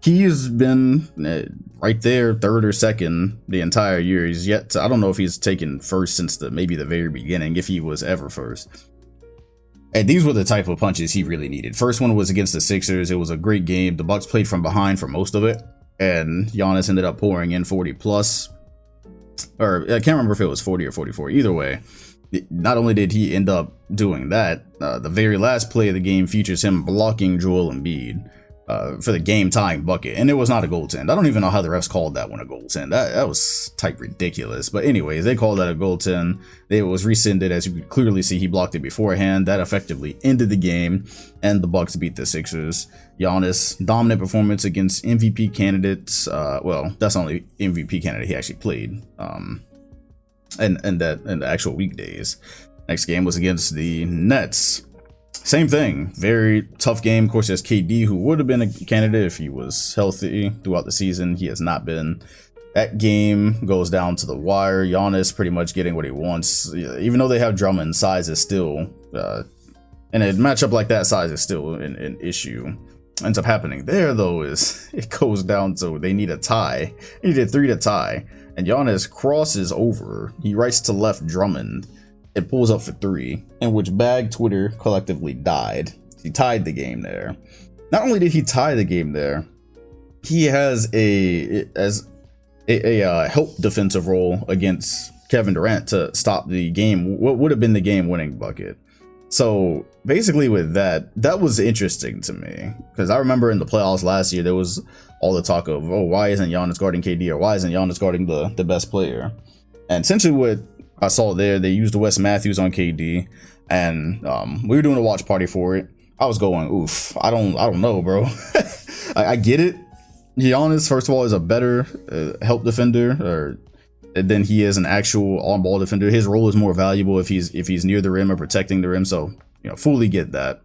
he's been right there, third or second the entire year. He's yet to, I don't know if he's taken first since maybe the very beginning, if he was ever first. And these were the type of punches he really needed. First one was against the Sixers. It was a great game. The Bucks played from behind for most of it, and Giannis ended up pouring in 40 plus, or I can't remember if it was 40 or 44. Either way, not only did he end up doing that, the very last play of the game features him blocking Joel Embiid for the game-tying bucket, and it was not a goaltend. I don't even know how the refs called that one a goaltend. That was type ridiculous. But anyways, they called that a goaltend. It was rescinded. As you could clearly see, he blocked it beforehand. That effectively ended the game, and the Bucks beat the Sixers. Giannis, dominant performance against MVP candidates. Well, that's the only MVP candidate he actually played. And the actual weekdays. Next game was against the Nets. Same thing, very tough game. Of course, there's KD, who would have been a candidate if he was healthy throughout the season. He has not been. That game goes down to the wire. Giannis pretty much getting what he wants. Even though they have Drummond, size is still, and a matchup like that, size is still an issue. Ends up happening there, though, is it goes down to they need a tie. They needed 3 to tie. And Giannis crosses over. He rights to left Drummond. it pulls up for 3, in which Bag Twitter collectively died. He tied the game there. Not only did he tie the game there, he has a help defensive role against Kevin Durant to stop the game, what would have been the game-winning bucket. So basically with that was interesting to me, because I remember in the playoffs last year, there was all the talk of, oh, why isn't Giannis guarding KD, or why isn't Giannis guarding the best player? And essentially what I saw there, they used Wes Matthews on KD, and we were doing a watch party for it. I was going, oof, I don't know, bro. I get it. Giannis, first of all, is a better help defender than he is an actual on-ball defender. His role is more valuable if he's near the rim or protecting the rim. So, fully get that.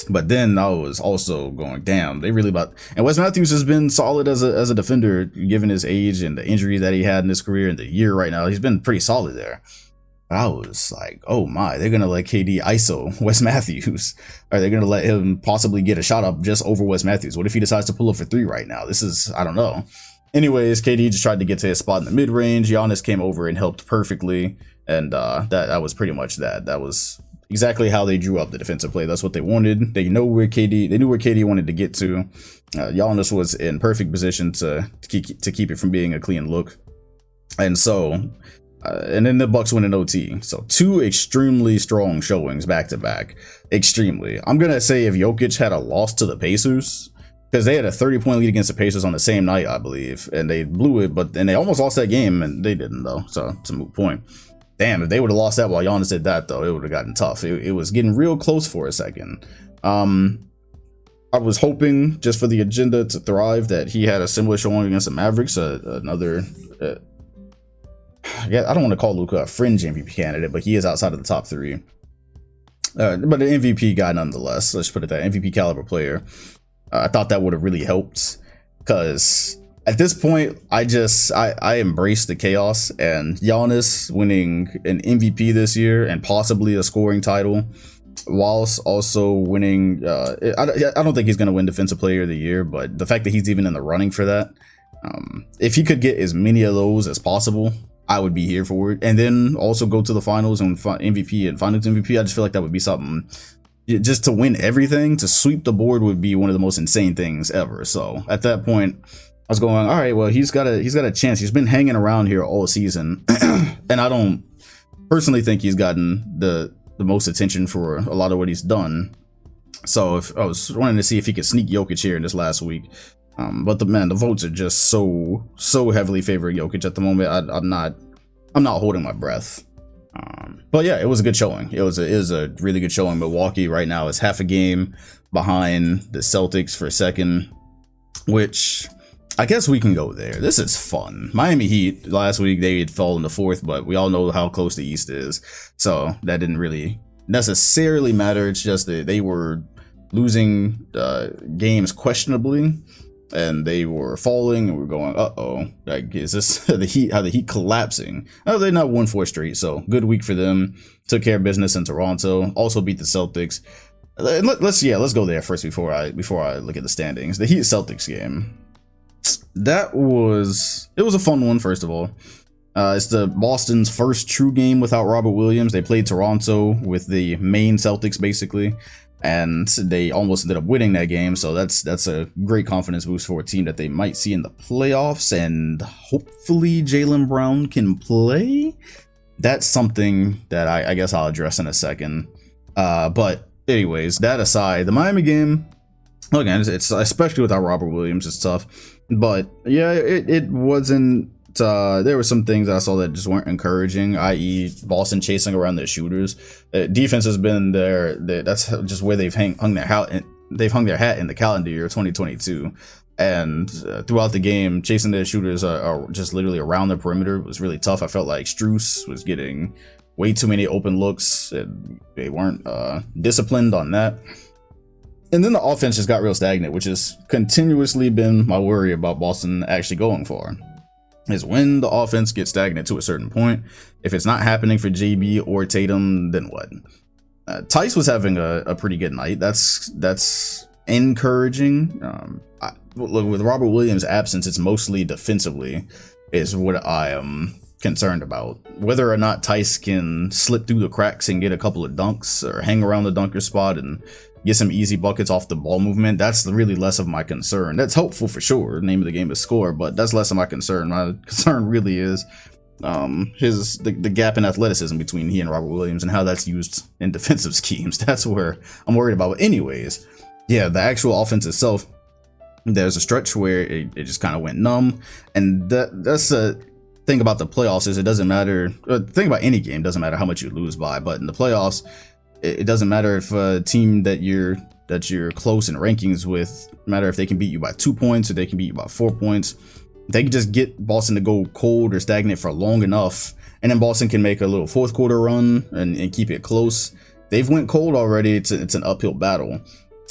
But then I was also going, damn, they really about. And Wes Matthews has been solid as a defender, given his age and the injuries that he had in his career and the year right now. He's been pretty solid there. But I was like, oh my, they're gonna let KD ISO Wes Matthews. Are they gonna let him possibly get a shot up just over Wes Matthews? What if he decides to pull up for 3 right now? This is, I don't know. Anyways, KD just tried to get to his spot in the mid-range. Giannis came over and helped perfectly, and that was pretty much that. That was exactly how they drew up the defensive play. That's what they wanted. They knew where KD wanted to get to. Giannis was in perfect position to keep it from being a clean look, and so and then the Bucks win in OT. So 2 extremely strong showings back to back. Extremely. I'm gonna say if Jokic had a loss to the Pacers, because they had a 30-point lead against the Pacers on the same night, I believe, and they blew it, but then they almost lost that game, and they didn't, though, so it's a moot point. Damn, if they would have lost that while Giannis did that, though, it would have gotten tough. It was getting real close for a second. I was hoping, just for the agenda to thrive, that he had a similar showing against the Mavericks, another... yeah, I don't want to call Luka a fringe MVP candidate, but he is outside of the top 3. But an MVP guy nonetheless, let's put it that, MVP caliber player. I thought that would have really helped, because at this point, I embrace the chaos, and Giannis winning an MVP this year and possibly a scoring title, whilst also winning, I don't think he's going to win Defensive Player of the Year, but the fact that he's even in the running for that, if he could get as many of those as possible, I would be here for it. And then also go to the finals and MVP and finals MVP. I just feel like that would be something. Just to win everything, to sweep the board would be one of the most insane things ever. So at that point, I was going, all right, well, he's got a chance. He's been hanging around here all season, and I don't personally think he's gotten the most attention for a lot of what he's done. So if I was wanting to see if he could sneak Jokic here in this last week, but the votes are just so heavily favoring Jokic at the moment. I'm not holding my breath. But yeah, it was a good showing. It was a really good showing. Milwaukee right now is half a game behind the Celtics for second, which I guess we can go there. This is fun. Miami Heat last week, they had fallen to 4th, but we all know how close the East is, so that didn't really necessarily matter. It's just that they were losing games questionably, and they were falling, and we're going, uh-oh, like, is this the Heat collapsing? Oh, they not won 4 straight, so good week for them. Took care of business in Toronto, also beat the Celtics. Let's go there first before I look at the standings. The Heat Celtics game, it was a fun one. First of all, it's the Boston's first true game without Robert Williams. They played Toronto with the main Celtics basically, and they almost ended up winning that game. So that's a great confidence boost for a team that they might see in the playoffs, and hopefully Jaylen Brown can play. That's something that I guess I'll address in a second. But anyways, that aside, the Miami game, again, it's especially without Robert Williams, it's tough. But yeah, it wasn't. There were some things that I saw that just weren't encouraging, i.e. Boston chasing around their shooters. Defense has been there. That's just where they've hung their hat in the calendar year 2022. And throughout the game, chasing their shooters are just literally around the perimeter was really tough. I felt like Strus was getting way too many open looks. They weren't disciplined on that. And then the offense just got real stagnant, which has continuously been my worry about Boston actually going far. Is when the offense gets stagnant to a certain point. If it's not happening for JB or Tatum, then what? Tice was having a pretty good night. That's encouraging. Look, with Robert Williams' absence, it's mostly defensively is what I am concerned about. Whether or not Tice can slip through the cracks and get a couple of dunks or hang around the dunker spot and get some easy buckets off the ball movement, that's really less of my concern. That's helpful for sure. The name of the game is score, but that's less of my concern. My concern really is the gap in athleticism between he and Robert Williams and how that's used in defensive schemes. That's where I'm worried about. But anyways, yeah, the actual offense itself, there's a stretch where it just kind of went numb, and that's a thing about the playoffs is it doesn't matter. The thing about any game, doesn't matter how much you lose by, but in the playoffs, it doesn't matter if a team that you're close in rankings with, matter if they can beat you by 2 points or they can beat you by 4 points. They can just get Boston to go cold or stagnant for long enough, and then Boston can make a little fourth quarter run and keep it close. They've went cold already. It's an uphill battle,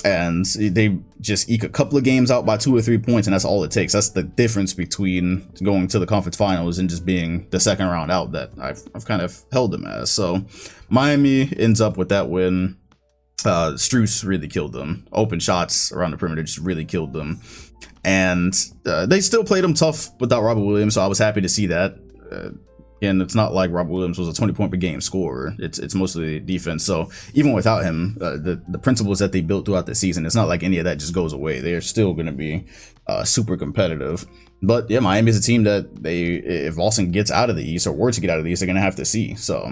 and they just eke a couple of games out by 2 or 3 points, and that's all it takes. That's the difference between going to the conference finals and just being the second round out that I've kind of held them as. So Miami ends up with that win. Strus really killed them. Open shots around the perimeter just really killed them. And they still played him tough without Robert Williams, so I was happy to see that. And it's not like Robert Williams was a 20-point per game scorer. It's mostly defense. So even without him, the principles that they built throughout the season, it's not like any of that just goes away. They're still going to be super competitive. But yeah, Miami's a team that if Boston gets out of the East or were to get out of the East, they're going to have to see. So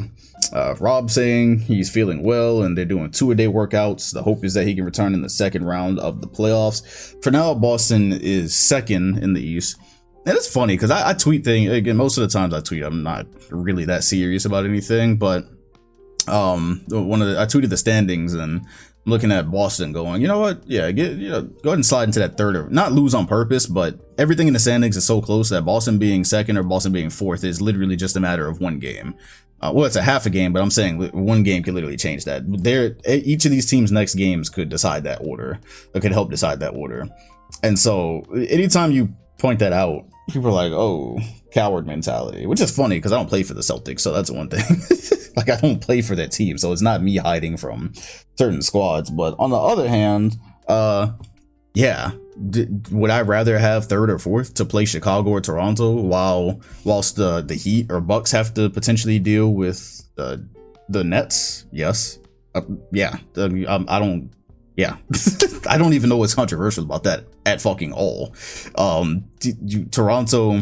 Rob saying he's feeling well and they're doing 2-a-day workouts. The hope is that he can return in the second round of the playoffs. For now, Boston is second in the East. And it's funny because I tweet things, again, most of the times I tweet, I'm not really that serious about anything, but I tweeted the standings and I'm looking at Boston going, you know what, yeah, go ahead and slide into that third, or not lose on purpose, but everything in the standings is so close that Boston being second or Boston being fourth is literally just a matter of one game. Well, it's a half a game, but I'm saying one game could literally change that. Each of these teams' next games could decide that order, or could help decide that order. And so anytime you point that out, people are like, oh, coward mentality, which is funny because I don't play for the Celtics, so that's one thing. Like, I don't play for that team, so it's not me hiding from certain squads. But on the other hand, yeah, would I rather have third or fourth to play Chicago or Toronto whilst the Heat or Bucks have to potentially deal with the Nets? Yes. Yeah. I don't. Yeah, I don't even know what's controversial about that at fucking all. Toronto,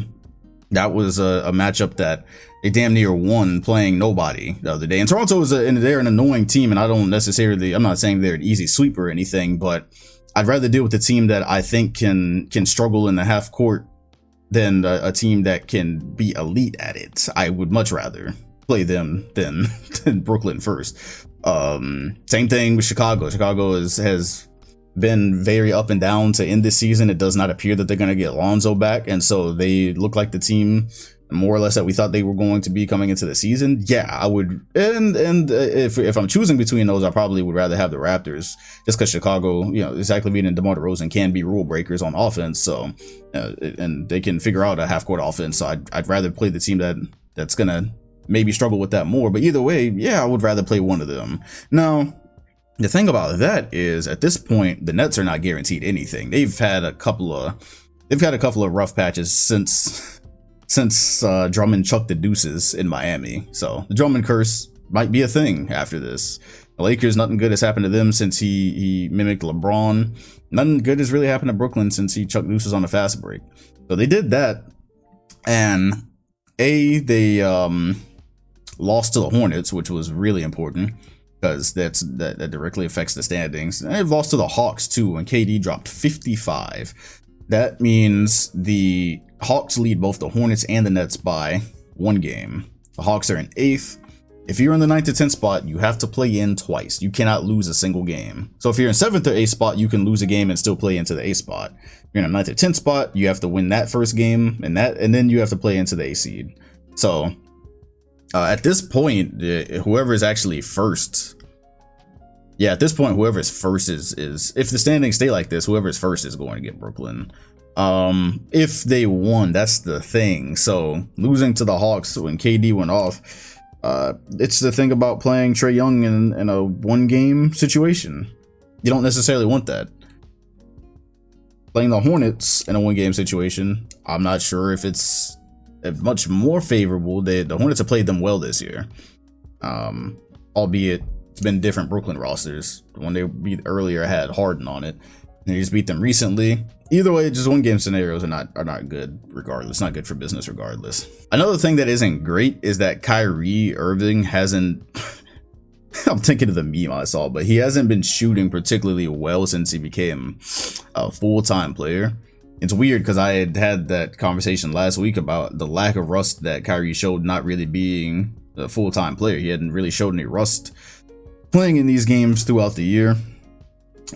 that was a matchup that they damn near won playing nobody the other day. And Toronto they're an annoying team, and I'm not saying they're an easy sweep or anything, but I'd rather deal with a team that I think can struggle in the half court than a team that can be elite at it. I would much rather play them than Brooklyn first. Same thing with Chicago. Chicago has been very up and down to end this season. It does not appear that they're going to get Lonzo back, and so they look like the team more or less that we thought they were going to be coming into the season. Yeah, I would, and if I'm choosing between those, I probably would rather have the Raptors, just because Chicago, Zach LaVine and DeMar DeRozan can be rule breakers on offense, so and they can figure out a half court offense. So I'd rather play the team that's gonna maybe struggle with that more. But either way, yeah, I would rather play one of them. Now, the thing about that is, at this point, the Nets are not guaranteed anything. They've had a couple of rough patches since Drummond chucked the deuces in Miami. So the Drummond curse might be a thing after this. The Lakers, nothing good has happened to them since he mimicked LeBron. Nothing good has really happened to Brooklyn since he chucked deuces on the fast break. So they did that, and they lost to the Hornets, which was really important because that directly affects the standings. And they've lost to the Hawks too, and KD dropped 55. That means the Hawks lead both the Hornets and the Nets by 1 game. The Hawks are in 8th. If you're in the 9th to 10th spot, you have to play in twice. You cannot lose a single game. So if you're in 7th or 8th spot, you can lose a game and still play into the 8th spot. If you're in the 9th or 10th spot, you have to win that first game and then you have to play into the 8th seed. So at this point, whoever is actually first, whoever's first is if the standings stay like this, whoever's first is going to get Brooklyn. If they won, that's the thing. So losing to the Hawks when KD went off, it's the thing about playing Trae Young in a 1-game situation. You don't necessarily want that. Playing the Hornets in a 1-game situation, I'm not sure if it's much more favorable. The Hornets have played them well this year, albeit it's been different Brooklyn rosters. The one they beat earlier had Harden on it, and they just beat them recently. Either way, just one game scenarios are not good regardless. Not good for business regardless. Another thing that isn't great is that Kyrie Irving hasn't. I'm thinking of the meme I saw, but he hasn't been shooting particularly well since he became a full-time player. It's weird because I had that conversation last week about the lack of rust that Kyrie showed not really being a full-time player. He hadn't really showed any rust playing in these games throughout the year.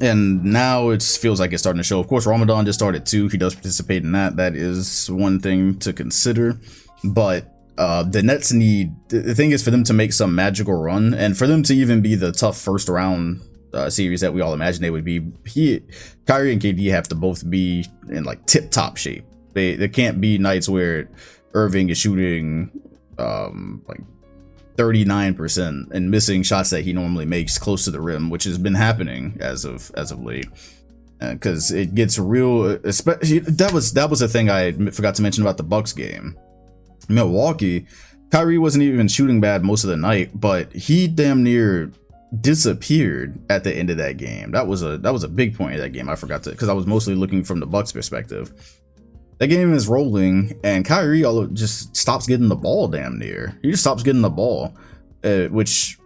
And now it feels like it's starting to show. Of course, Ramadan just started too. He does participate in that. That is one thing to consider. But the Nets need, the thing is for them to make some magical run and for them to even be the tough first round series that we all imagined they would be. Kyrie and KD have to both be in like tip top shape. There can't be nights where Irving is shooting like 39% and missing shots that he normally makes close to the rim, which has been happening as of late. Because it gets real, especially that was a thing I forgot to mention about the Bucks game. Milwaukee, Kyrie wasn't even shooting bad most of the night, but he damn near disappeared at the end of that game. That was a big point of that game. I forgot to, because I was mostly looking from the Bucks perspective. That game is rolling, and Kyrie just stops getting the ball damn near. He just stops getting the ball, which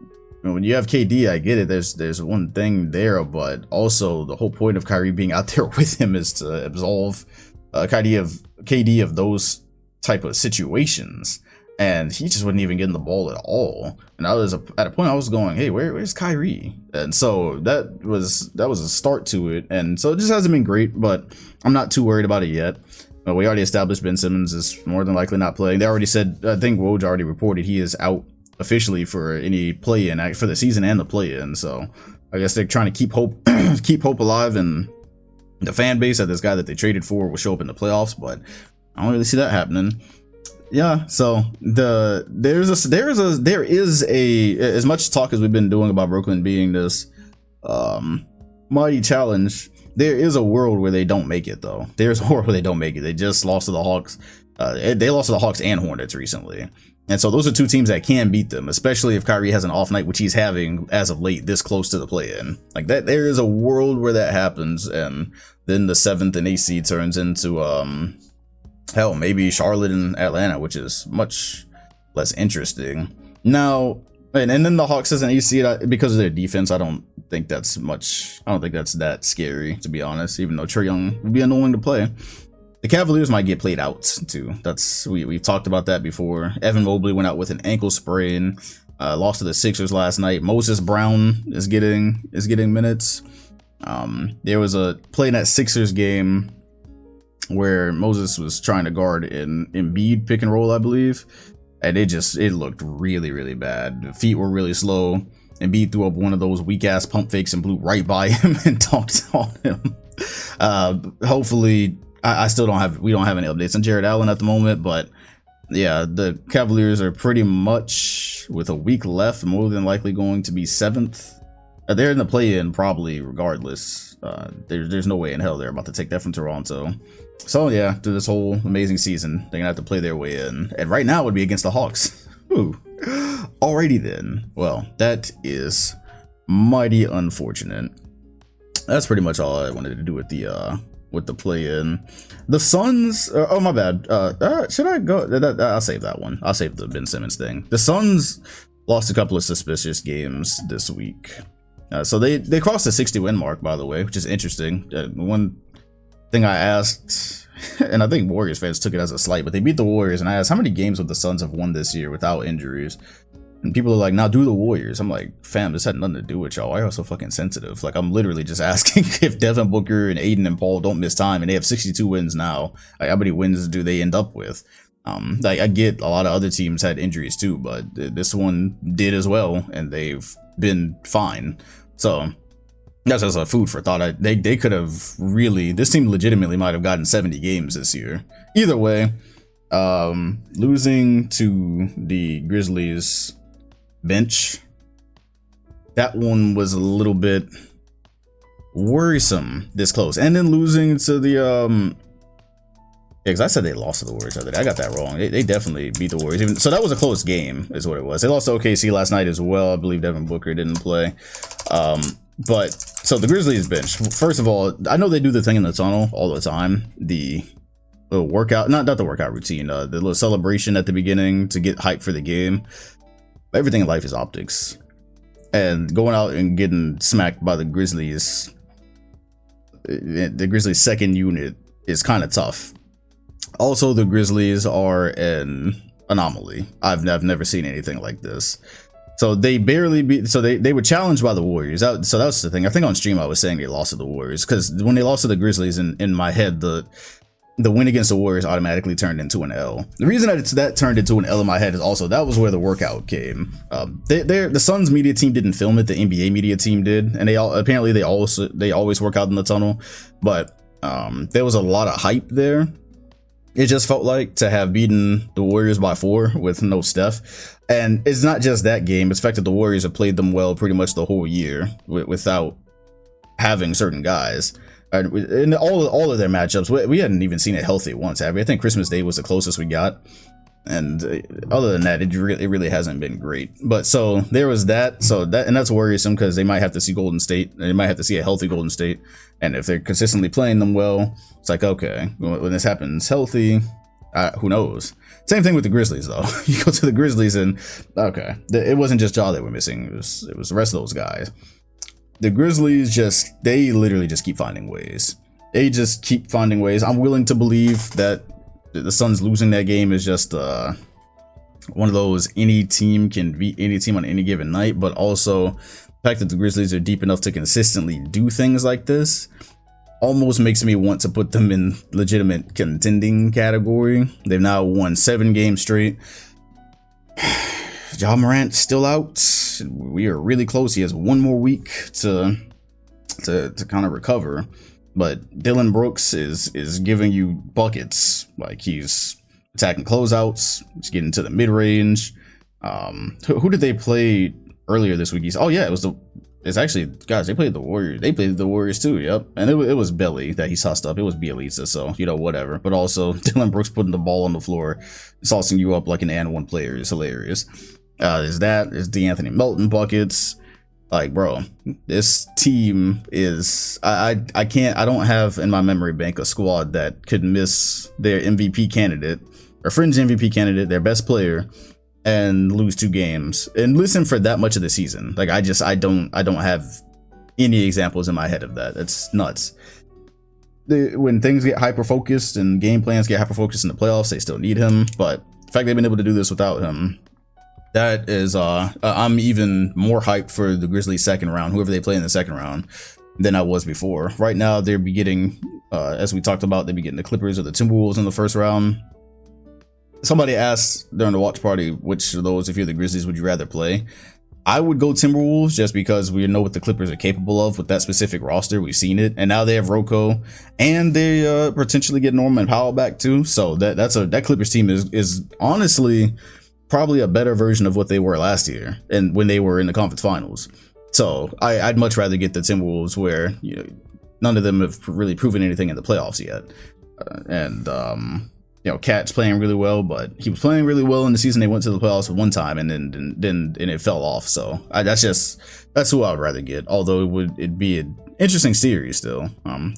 when you have KD, I get it. There's one thing there, but also the whole point of Kyrie being out there with him is to absolve KD of those type of situations, and he just wasn't even getting the ball at all. And I was at a point I was going, hey, where's Kyrie? And so that was a start to it, and so it just hasn't been great, but I'm not too worried about it yet. We already established Ben Simmons is more than likely not playing. They already said, I think Woj already reported he is out officially for any play-in for the season and the play-in. So I guess they're trying to keep hope alive in the fan base that this guy that they traded for will show up in the playoffs, but I don't really see that happening. Yeah, so there is a as much talk as we've been doing about Brooklyn being this mighty challenge. There is a world where they don't make it, though. There's a world where they don't make it. They just lost to the Hawks. They lost to the Hawks and Hornets recently. And so those are two teams that can beat them, especially if Kyrie has an off night, which he's having as of late, this close to the play-in. Like that, there is a world where that happens, and then the 7th and 8th seed turns into hell, maybe Charlotte and Atlanta, which is much less interesting. Now, and then the Hawks as an 8th seed, because of their defense, I don't think that's that scary, to be honest, even though Trae Young would be annoying to play. The Cavaliers might get played out too. We've talked about that before. Evan Mobley went out with an ankle sprain, lost to the Sixers last night. Moses Brown is getting minutes. There was a play in that Sixers game where Moses was trying to guard in Embiid pick and roll, I believe, and it looked really, really bad. The feet were really slow. Embiid threw up one of those weak ass pump fakes and blew right by him and dunked on him. Hopefully, we don't have any updates on Jared Allen at the moment, but yeah, the Cavaliers are pretty much, with a week left, more than likely going to be 7th. They're in the play-in probably regardless. There's no way in hell they're about to take that from Toronto. So yeah, through this whole amazing season, they're gonna have to play their way in. And right now it would be against the Hawks. Ooh. Alrighty then. Well, that is mighty unfortunate. That's pretty much all I wanted to do with the play-in. The Suns. Oh my bad. Should I go? I'll save that one. I'll save the Ben Simmons thing. The Suns lost a couple of suspicious games this week. So they crossed the 60-win mark, by the way, which is interesting. One thing I asked, and I think Warriors fans took it as a slight, but they beat the Warriors, and I asked how many games would the Suns have won this year without injuries, and people are like, now do the Warriors. I'm like, fam, this had nothing to do with y'all. Why are you so fucking sensitive? Like, I'm literally just asking if Devin Booker and Aiden and Paul don't miss time and they have 62 wins now, like, how many wins do they end up with? Like, I get a lot of other teams had injuries too, but this one did as well, and they've been fine. So that's just a food for thought. They could have really, this team legitimately might have gotten 70 games this year. Either way, losing to the Grizzlies bench, that one was a little bit worrisome this close. And then losing to the Yeah, because I said they lost to the Warriors the other day. I got that wrong. They definitely beat the Warriors. So that was a close game, is what it was. They lost to OKC last night as well. I believe Devin Booker didn't play. But so the Grizzlies bench. First of all, I know they do the thing in the tunnel all the time. The little workout, not the workout routine, the little celebration at the beginning to get hyped for the game. Everything in life is optics. And going out and getting smacked by the Grizzlies second unit is kind of tough. Also, the Grizzlies are an anomaly. I've never seen anything like this. So they barely beat. So they were challenged by the Warriors. So that's the thing. I think on stream I was saying they lost to the Warriors because when they lost to the Grizzlies, in my head the win against the Warriors automatically turned into an L. The reason that turned into an L in my head is also that was where the workout came. The Suns media team didn't film it. The NBA media team did, and they always work out in the tunnel. But there was a lot of hype there. It just felt like to have beaten the Warriors by 4 with no Steph. And it's not just that game. It's the fact that the Warriors have played them well pretty much the whole year without having certain guys. In all of their matchups, we hadn't even seen it healthy once, have we? I think Christmas Day was the closest we got. And other than that, it really hasn't been great. But so there was that. And that's worrisome because they might have to see Golden State. They might have to see a healthy Golden State. And if they're consistently playing them well, it's like, okay, when this happens healthy, who knows? Same thing with the Grizzlies, though. You go to the Grizzlies and, okay, it wasn't just Ja they were missing. It was the rest of those guys. The Grizzlies they literally just keep finding ways. They just keep finding ways. I'm willing to believe that the Suns losing that game is just one of those any team can beat any team on any given night, but also the fact that the Grizzlies are deep enough to consistently do things like this almost makes me want to put them in legitimate contending category. They've now won 7 games straight. Ja Morant still out. We are really close. He has one more week to kind of recover. But Dylan Brooks is giving you buckets. Like, he's attacking closeouts. He's getting to the mid range. Who did they play earlier this week? It's actually, guys, they played the Warriors. They played the Warriors too. Yep, and it was Belly that he sussed up. It was Bielitsa, so whatever. But also Dylan Brooks putting the ball on the floor, saucing you up like an and one player is hilarious. There's DeAnthony Melton buckets. Like, bro, this team is I don't have in my memory bank a squad that could miss their MVP candidate or fringe MVP candidate, their best player, and lose 2 games and listen for that much of the season. Like, I don't have any examples in my head of that. It's nuts. When things get hyper focused and game plans get hyper focused in the playoffs, they still need him. But the fact they've been able to do this without him, that is, I'm even more hyped for the Grizzlies second round, whoever they play in the second round, than I was before. Right now, they'll be getting, as we talked about, they'll be getting the Clippers or the Timberwolves in the first round. Somebody asked during the watch party, which of those, if you're the Grizzlies, would you rather play? I would go Timberwolves just because we know what the Clippers are capable of with that specific roster. We've seen it. And now they have Rocco, and they potentially get Norman Powell back too. So that Clippers team is honestly probably a better version of what they were last year and when they were in the conference finals. So I'd much rather get the Timberwolves, where none of them have really proven anything in the playoffs yet. Cat's playing really well, but he was playing really well in the season they went to the playoffs one time, and then it fell off. So that's who I would rather get. Although it'd be an interesting series still.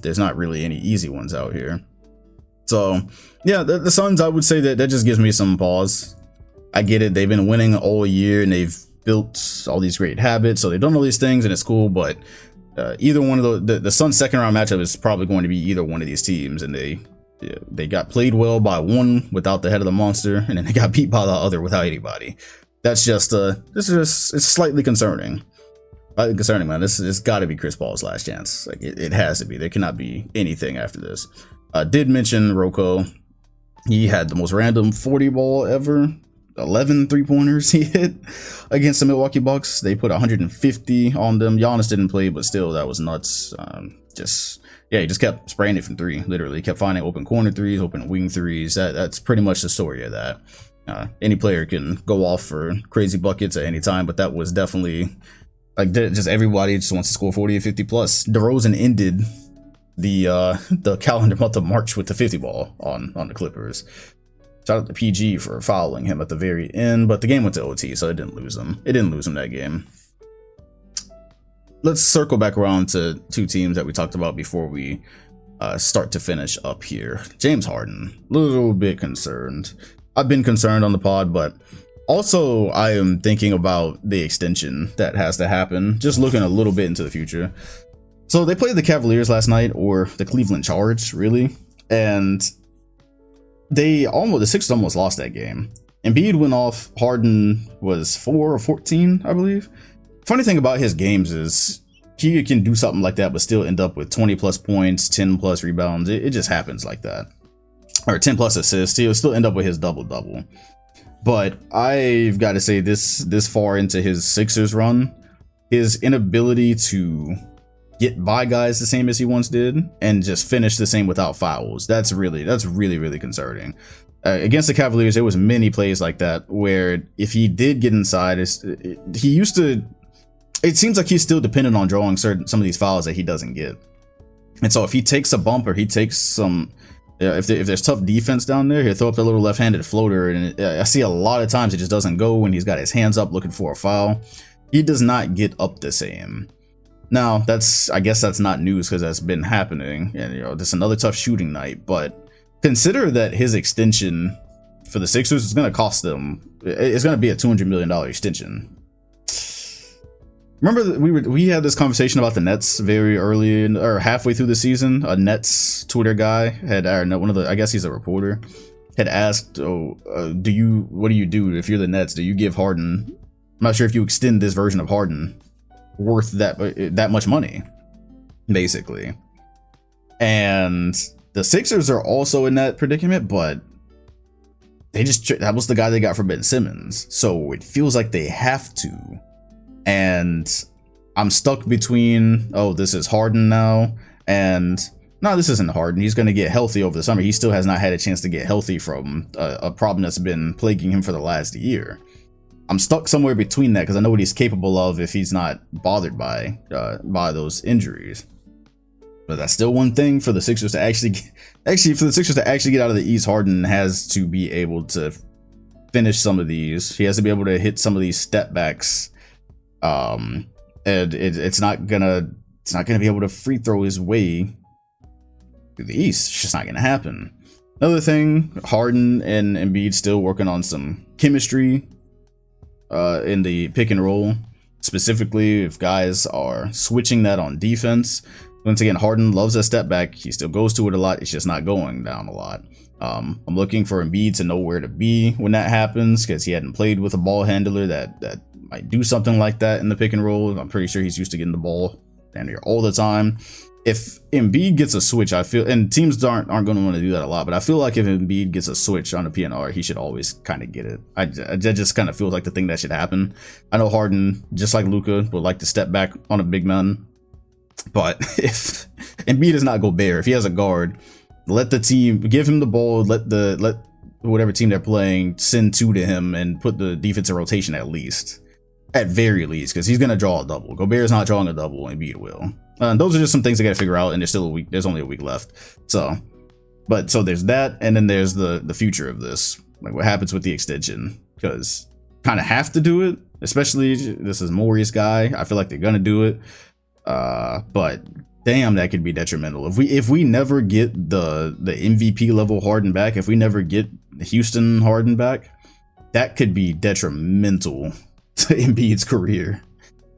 There's not really any easy ones out here. So yeah, the Suns, I would say that just gives me some pause. I get it. They've been winning all year and they've built all these great habits. So they've done all these things and it's cool. But either one of the Suns second round matchup is probably going to be either one of these teams. And they got played well by one without the head of the monster. And then they got beat by the other without anybody. That's just, it's slightly concerning. Slightly concerning, man. It's got to be Chris Paul's last chance. Like, it has to be. There cannot be anything after this. Did mention Rocco. He had the most random 40 ball ever. 11 3-pointers he hit against the Milwaukee Bucks. They put 150 on them. Giannis didn't play, but still, that was nuts. He just kept spraying it from 3. Literally kept finding open corner 3s, open wing 3s. That's pretty much the story of that. Any player can go off for crazy buckets at any time, but that was definitely like just everybody just wants to score 40 or 50 plus. DeRozan ended the calendar month of March with the 50 ball on the Clippers. Shout out to PG for fouling him at the very end, but the game went to OT, so it didn't lose him. It didn't lose him that game. Let's circle back around to two teams that we talked about before we start to finish up here. James Harden, a little bit concerned. I've been concerned on the pod, but also I am thinking about the extension that has to happen, just looking a little bit into the future. So they played the Cavaliers last night, or the Cleveland Charge, really, and the Sixers almost lost that game. Embiid went off. Harden was 4 or 14, I believe. Funny thing about his games is he can do something like that, but still end up with 20 plus points, 10 plus rebounds. It just happens like that. Or 10 plus assists. He'll still end up with his double-double. But I've got to say, this far into his Sixers run, his inability to get by guys the same as he once did and just finish the same without fouls, that's really concerning. Against the Cavaliers, there was many plays like that where if he did get inside, it seems like he's still dependent on drawing some of these fouls that he doesn't get. And so if he takes a bump or he takes some, if there's tough defense down there, he'll throw up a little left-handed floater, and I see a lot of times it just doesn't go when he's got his hands up looking for a foul. He does not get up the same. Now, I guess that's not news because that's been happening, and this is another tough shooting night, but consider that his extension for the Sixers is going to cost them, it's going to be a $200 million extension. Remember that we had this conversation about the Nets very early or halfway through the season. A Nets Twitter guy had, I guess he's a reporter, had asked, what do you do if you're the Nets? Do you give Harden, I'm not sure if you extend this version of Harden worth that much money, basically. And the Sixers are also in that predicament, but that was the guy they got for Ben Simmons, so it feels like they have to. And I'm stuck between, this is Harden now, and no, this isn't Harden. He's going to get healthy over the summer. He still has not had a chance to get healthy from a problem that's been plaguing him for the last year. I'm stuck somewhere between that because I know what he's capable of if he's not bothered by those injuries. But that's still one thing for the Sixers to actually get out of the East. Harden has to be able to finish some of these. He has to be able to hit some of these step backs. And it's not gonna be able to free throw his way through the East. It's just not gonna happen. Another thing, Harden and Embiid still working on some chemistry in the pick and roll, specifically if guys are switching that on defense. Once again, Harden loves a step back. He still goes to it a lot. It's just not going down a lot. I'm looking for Embiid to know where to be when that happens, because he hadn't played with a ball handler that might do something like that in the pick and roll. I'm pretty sure he's used to getting the ball down here all the time. If Embiid gets a switch, I feel, and teams aren't going to want to do that a lot, but I feel like if Embiid gets a switch on a PNR, he should always kind of get it. That just kind of feels like the thing that should happen. I know Harden, just like Luka, would like to step back on a big man, but if Embiid does not go bare, if he has a guard, let the team give him the ball, let whatever team they're playing send two to him and put the defensive rotation at very least, because he's going to draw a double. Gobert's not drawing a double, Embiid will. Those are just some things I got to figure out, and there's still a week. There's only a week left. So there's that, and then there's the future of this, like what happens with the extension, because kind of have to do it, especially this is Maury's guy. I feel like they're gonna do it, but damn, that could be detrimental if we never get the MVP level Harden back. If we never get Houston Harden back, that could be detrimental to Embiid's career.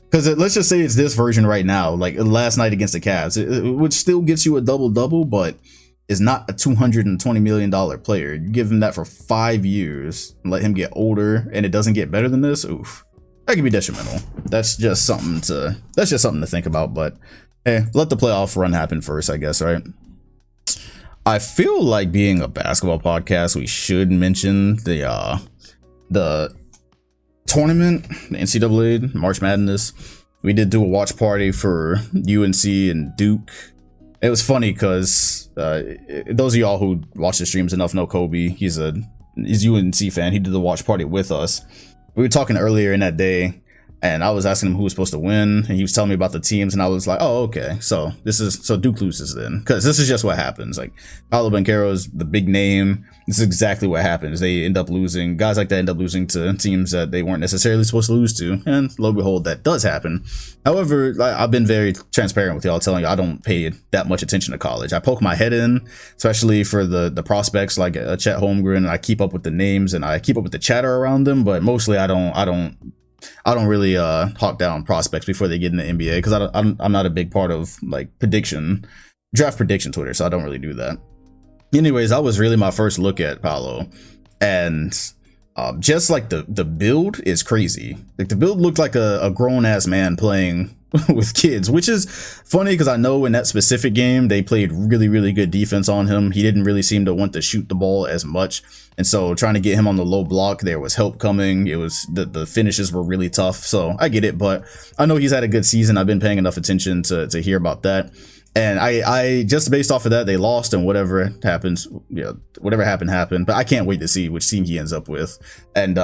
Because let's just say it's this version right now, like last night against the Cavs, which still gets you a double-double, but is not a $220 million player. You give him that for 5 years and let him get older, and it doesn't get better than this. Oof, that could be detrimental. That's just something to think about. But hey, let the playoff run happen first, I guess, right? I feel like, being a basketball podcast, we should mention the tournament, the NCAA March Madness. We did do a watch party for UNC and Duke. It was funny because those of y'all who watch the streams enough know Kobe. He's UNC fan. He did the watch party with us. We were talking earlier in that day And I was asking him who was supposed to win, and he was telling me about the teams, and I was like, oh, okay, so Duke loses then, because this is just what happens. Like, Paolo Banchero is the big name. This is exactly what happens. They end up losing. Guys like that end up losing to teams that they weren't necessarily supposed to lose to, and lo and behold, that does happen. However, I've been very transparent with y'all, telling you I don't pay that much attention to college. I poke my head in, especially for the prospects like Chet Holmgren, and I keep up with the names and I keep up with the chatter around them, but mostly I don't really hawk down prospects before they get in the NBA, because I'm not a big part of like draft prediction Twitter, so I don't really do that. Anyways, that was really my first look at Paolo, and just like the build is crazy. Like, the build looked like a grown ass man playing with kids, which is funny because I know in that specific game they played really good defense on him. He didn't really seem to want to shoot the ball as much, and so trying to get him on the low block, there was help coming. It was the finishes were really tough, so I get it, but I know he's had a good season. I've been paying enough attention to hear about that. And I just based off of that, they lost, and whatever happens, whatever happened. But I can't wait to see which team he ends up with, and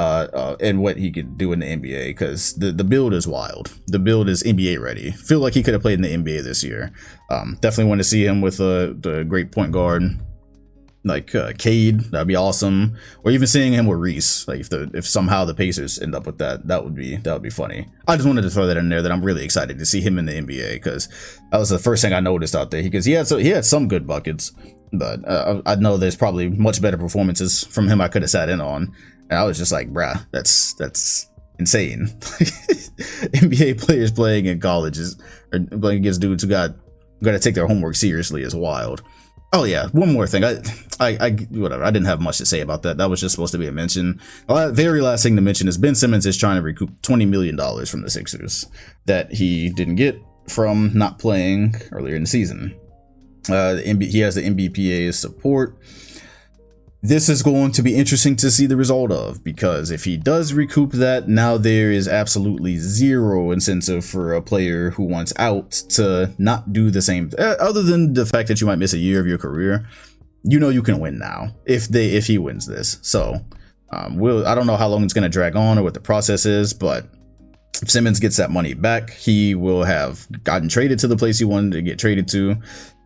what he could do in the NBA, because the build is wild. The build is NBA ready. Feel like he could have played in the NBA this year. Definitely want to see him with the great point guard like Cade. That'd be awesome. Or even seeing him with Reese. Like, if somehow the Pacers end up with that would be funny. I just wanted to throw that in there, that I'm really excited to see him in the NBA, because that was the first thing I noticed out there. Because he had some good buckets, but I know there's probably much better performances from him I could have sat in on, and I was just like, bruh, that's insane. NBA players playing in colleges or playing against dudes who got to take their homework seriously is wild. Oh yeah, one more thing. I whatever. I didn't have much to say about that. That was just supposed to be a mention. The very last thing to mention is Ben Simmons is trying to recoup $20 million from the Sixers that he didn't get from not playing earlier in the season. He has the NBPA's support. This is going to be interesting to see the result of, because if he does recoup that, now there is absolutely zero incentive for a player who wants out to not do the same, other than the fact that you might miss a year of your career. You can win now if he wins this. So I don't know how long it's going to drag on or what the process is, but if Simmons gets that money back, he will have gotten traded to the place he wanted to get traded to,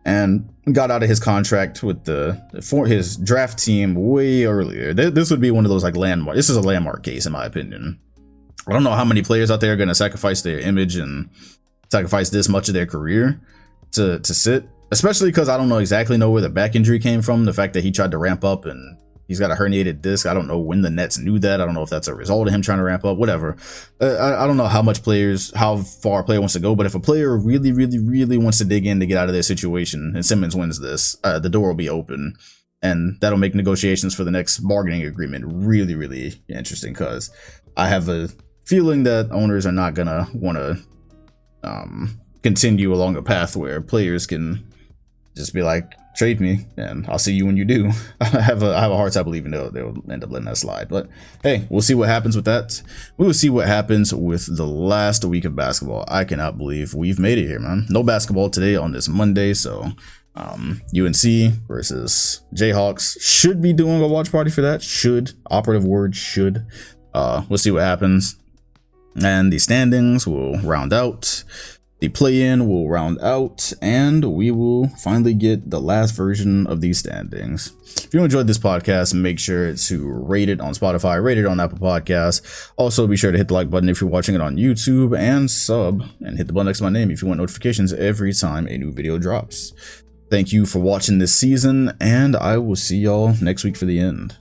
and got out of his contract for his draft team way earlier. This would be one of those like landmark. This is a landmark case, in my opinion. I don't know how many players out there are going to sacrifice their image and sacrifice this much of their career to sit, especially because I don't exactly know where the back injury came from. The fact that he tried to ramp up and he's got a herniated disc. I don't know when the Nets knew that. I don't know if that's a result of him trying to ramp up, whatever. I don't know how far a player wants to go, but if a player really wants to dig in to get out of their situation and Simmons wins this, the door will be open, and that'll make negotiations for the next bargaining agreement really interesting, because I have a feeling that owners are not gonna want to continue along a path where players can just be like, trade me and I'll see you when you do. I have a hard time believing they'll end up letting that slide, but hey, we'll see what happens with that. We will see what happens with the last week of basketball. I cannot believe we've made it here, man. No basketball today on this Monday, so UNC versus Jayhawks, should be doing a watch party for that. Should, operative word, should. We'll see what happens, and the standings will round out. The play-in will round out, and we will finally get the last version of these standings. If you enjoyed this podcast, make sure to rate it on Spotify, rate it on Apple Podcasts. Also, be sure to hit the like button if you're watching it on YouTube, and sub, and hit the button next to my name if you want notifications every time a new video drops. Thank you for watching this season, and I will see y'all next week for the end.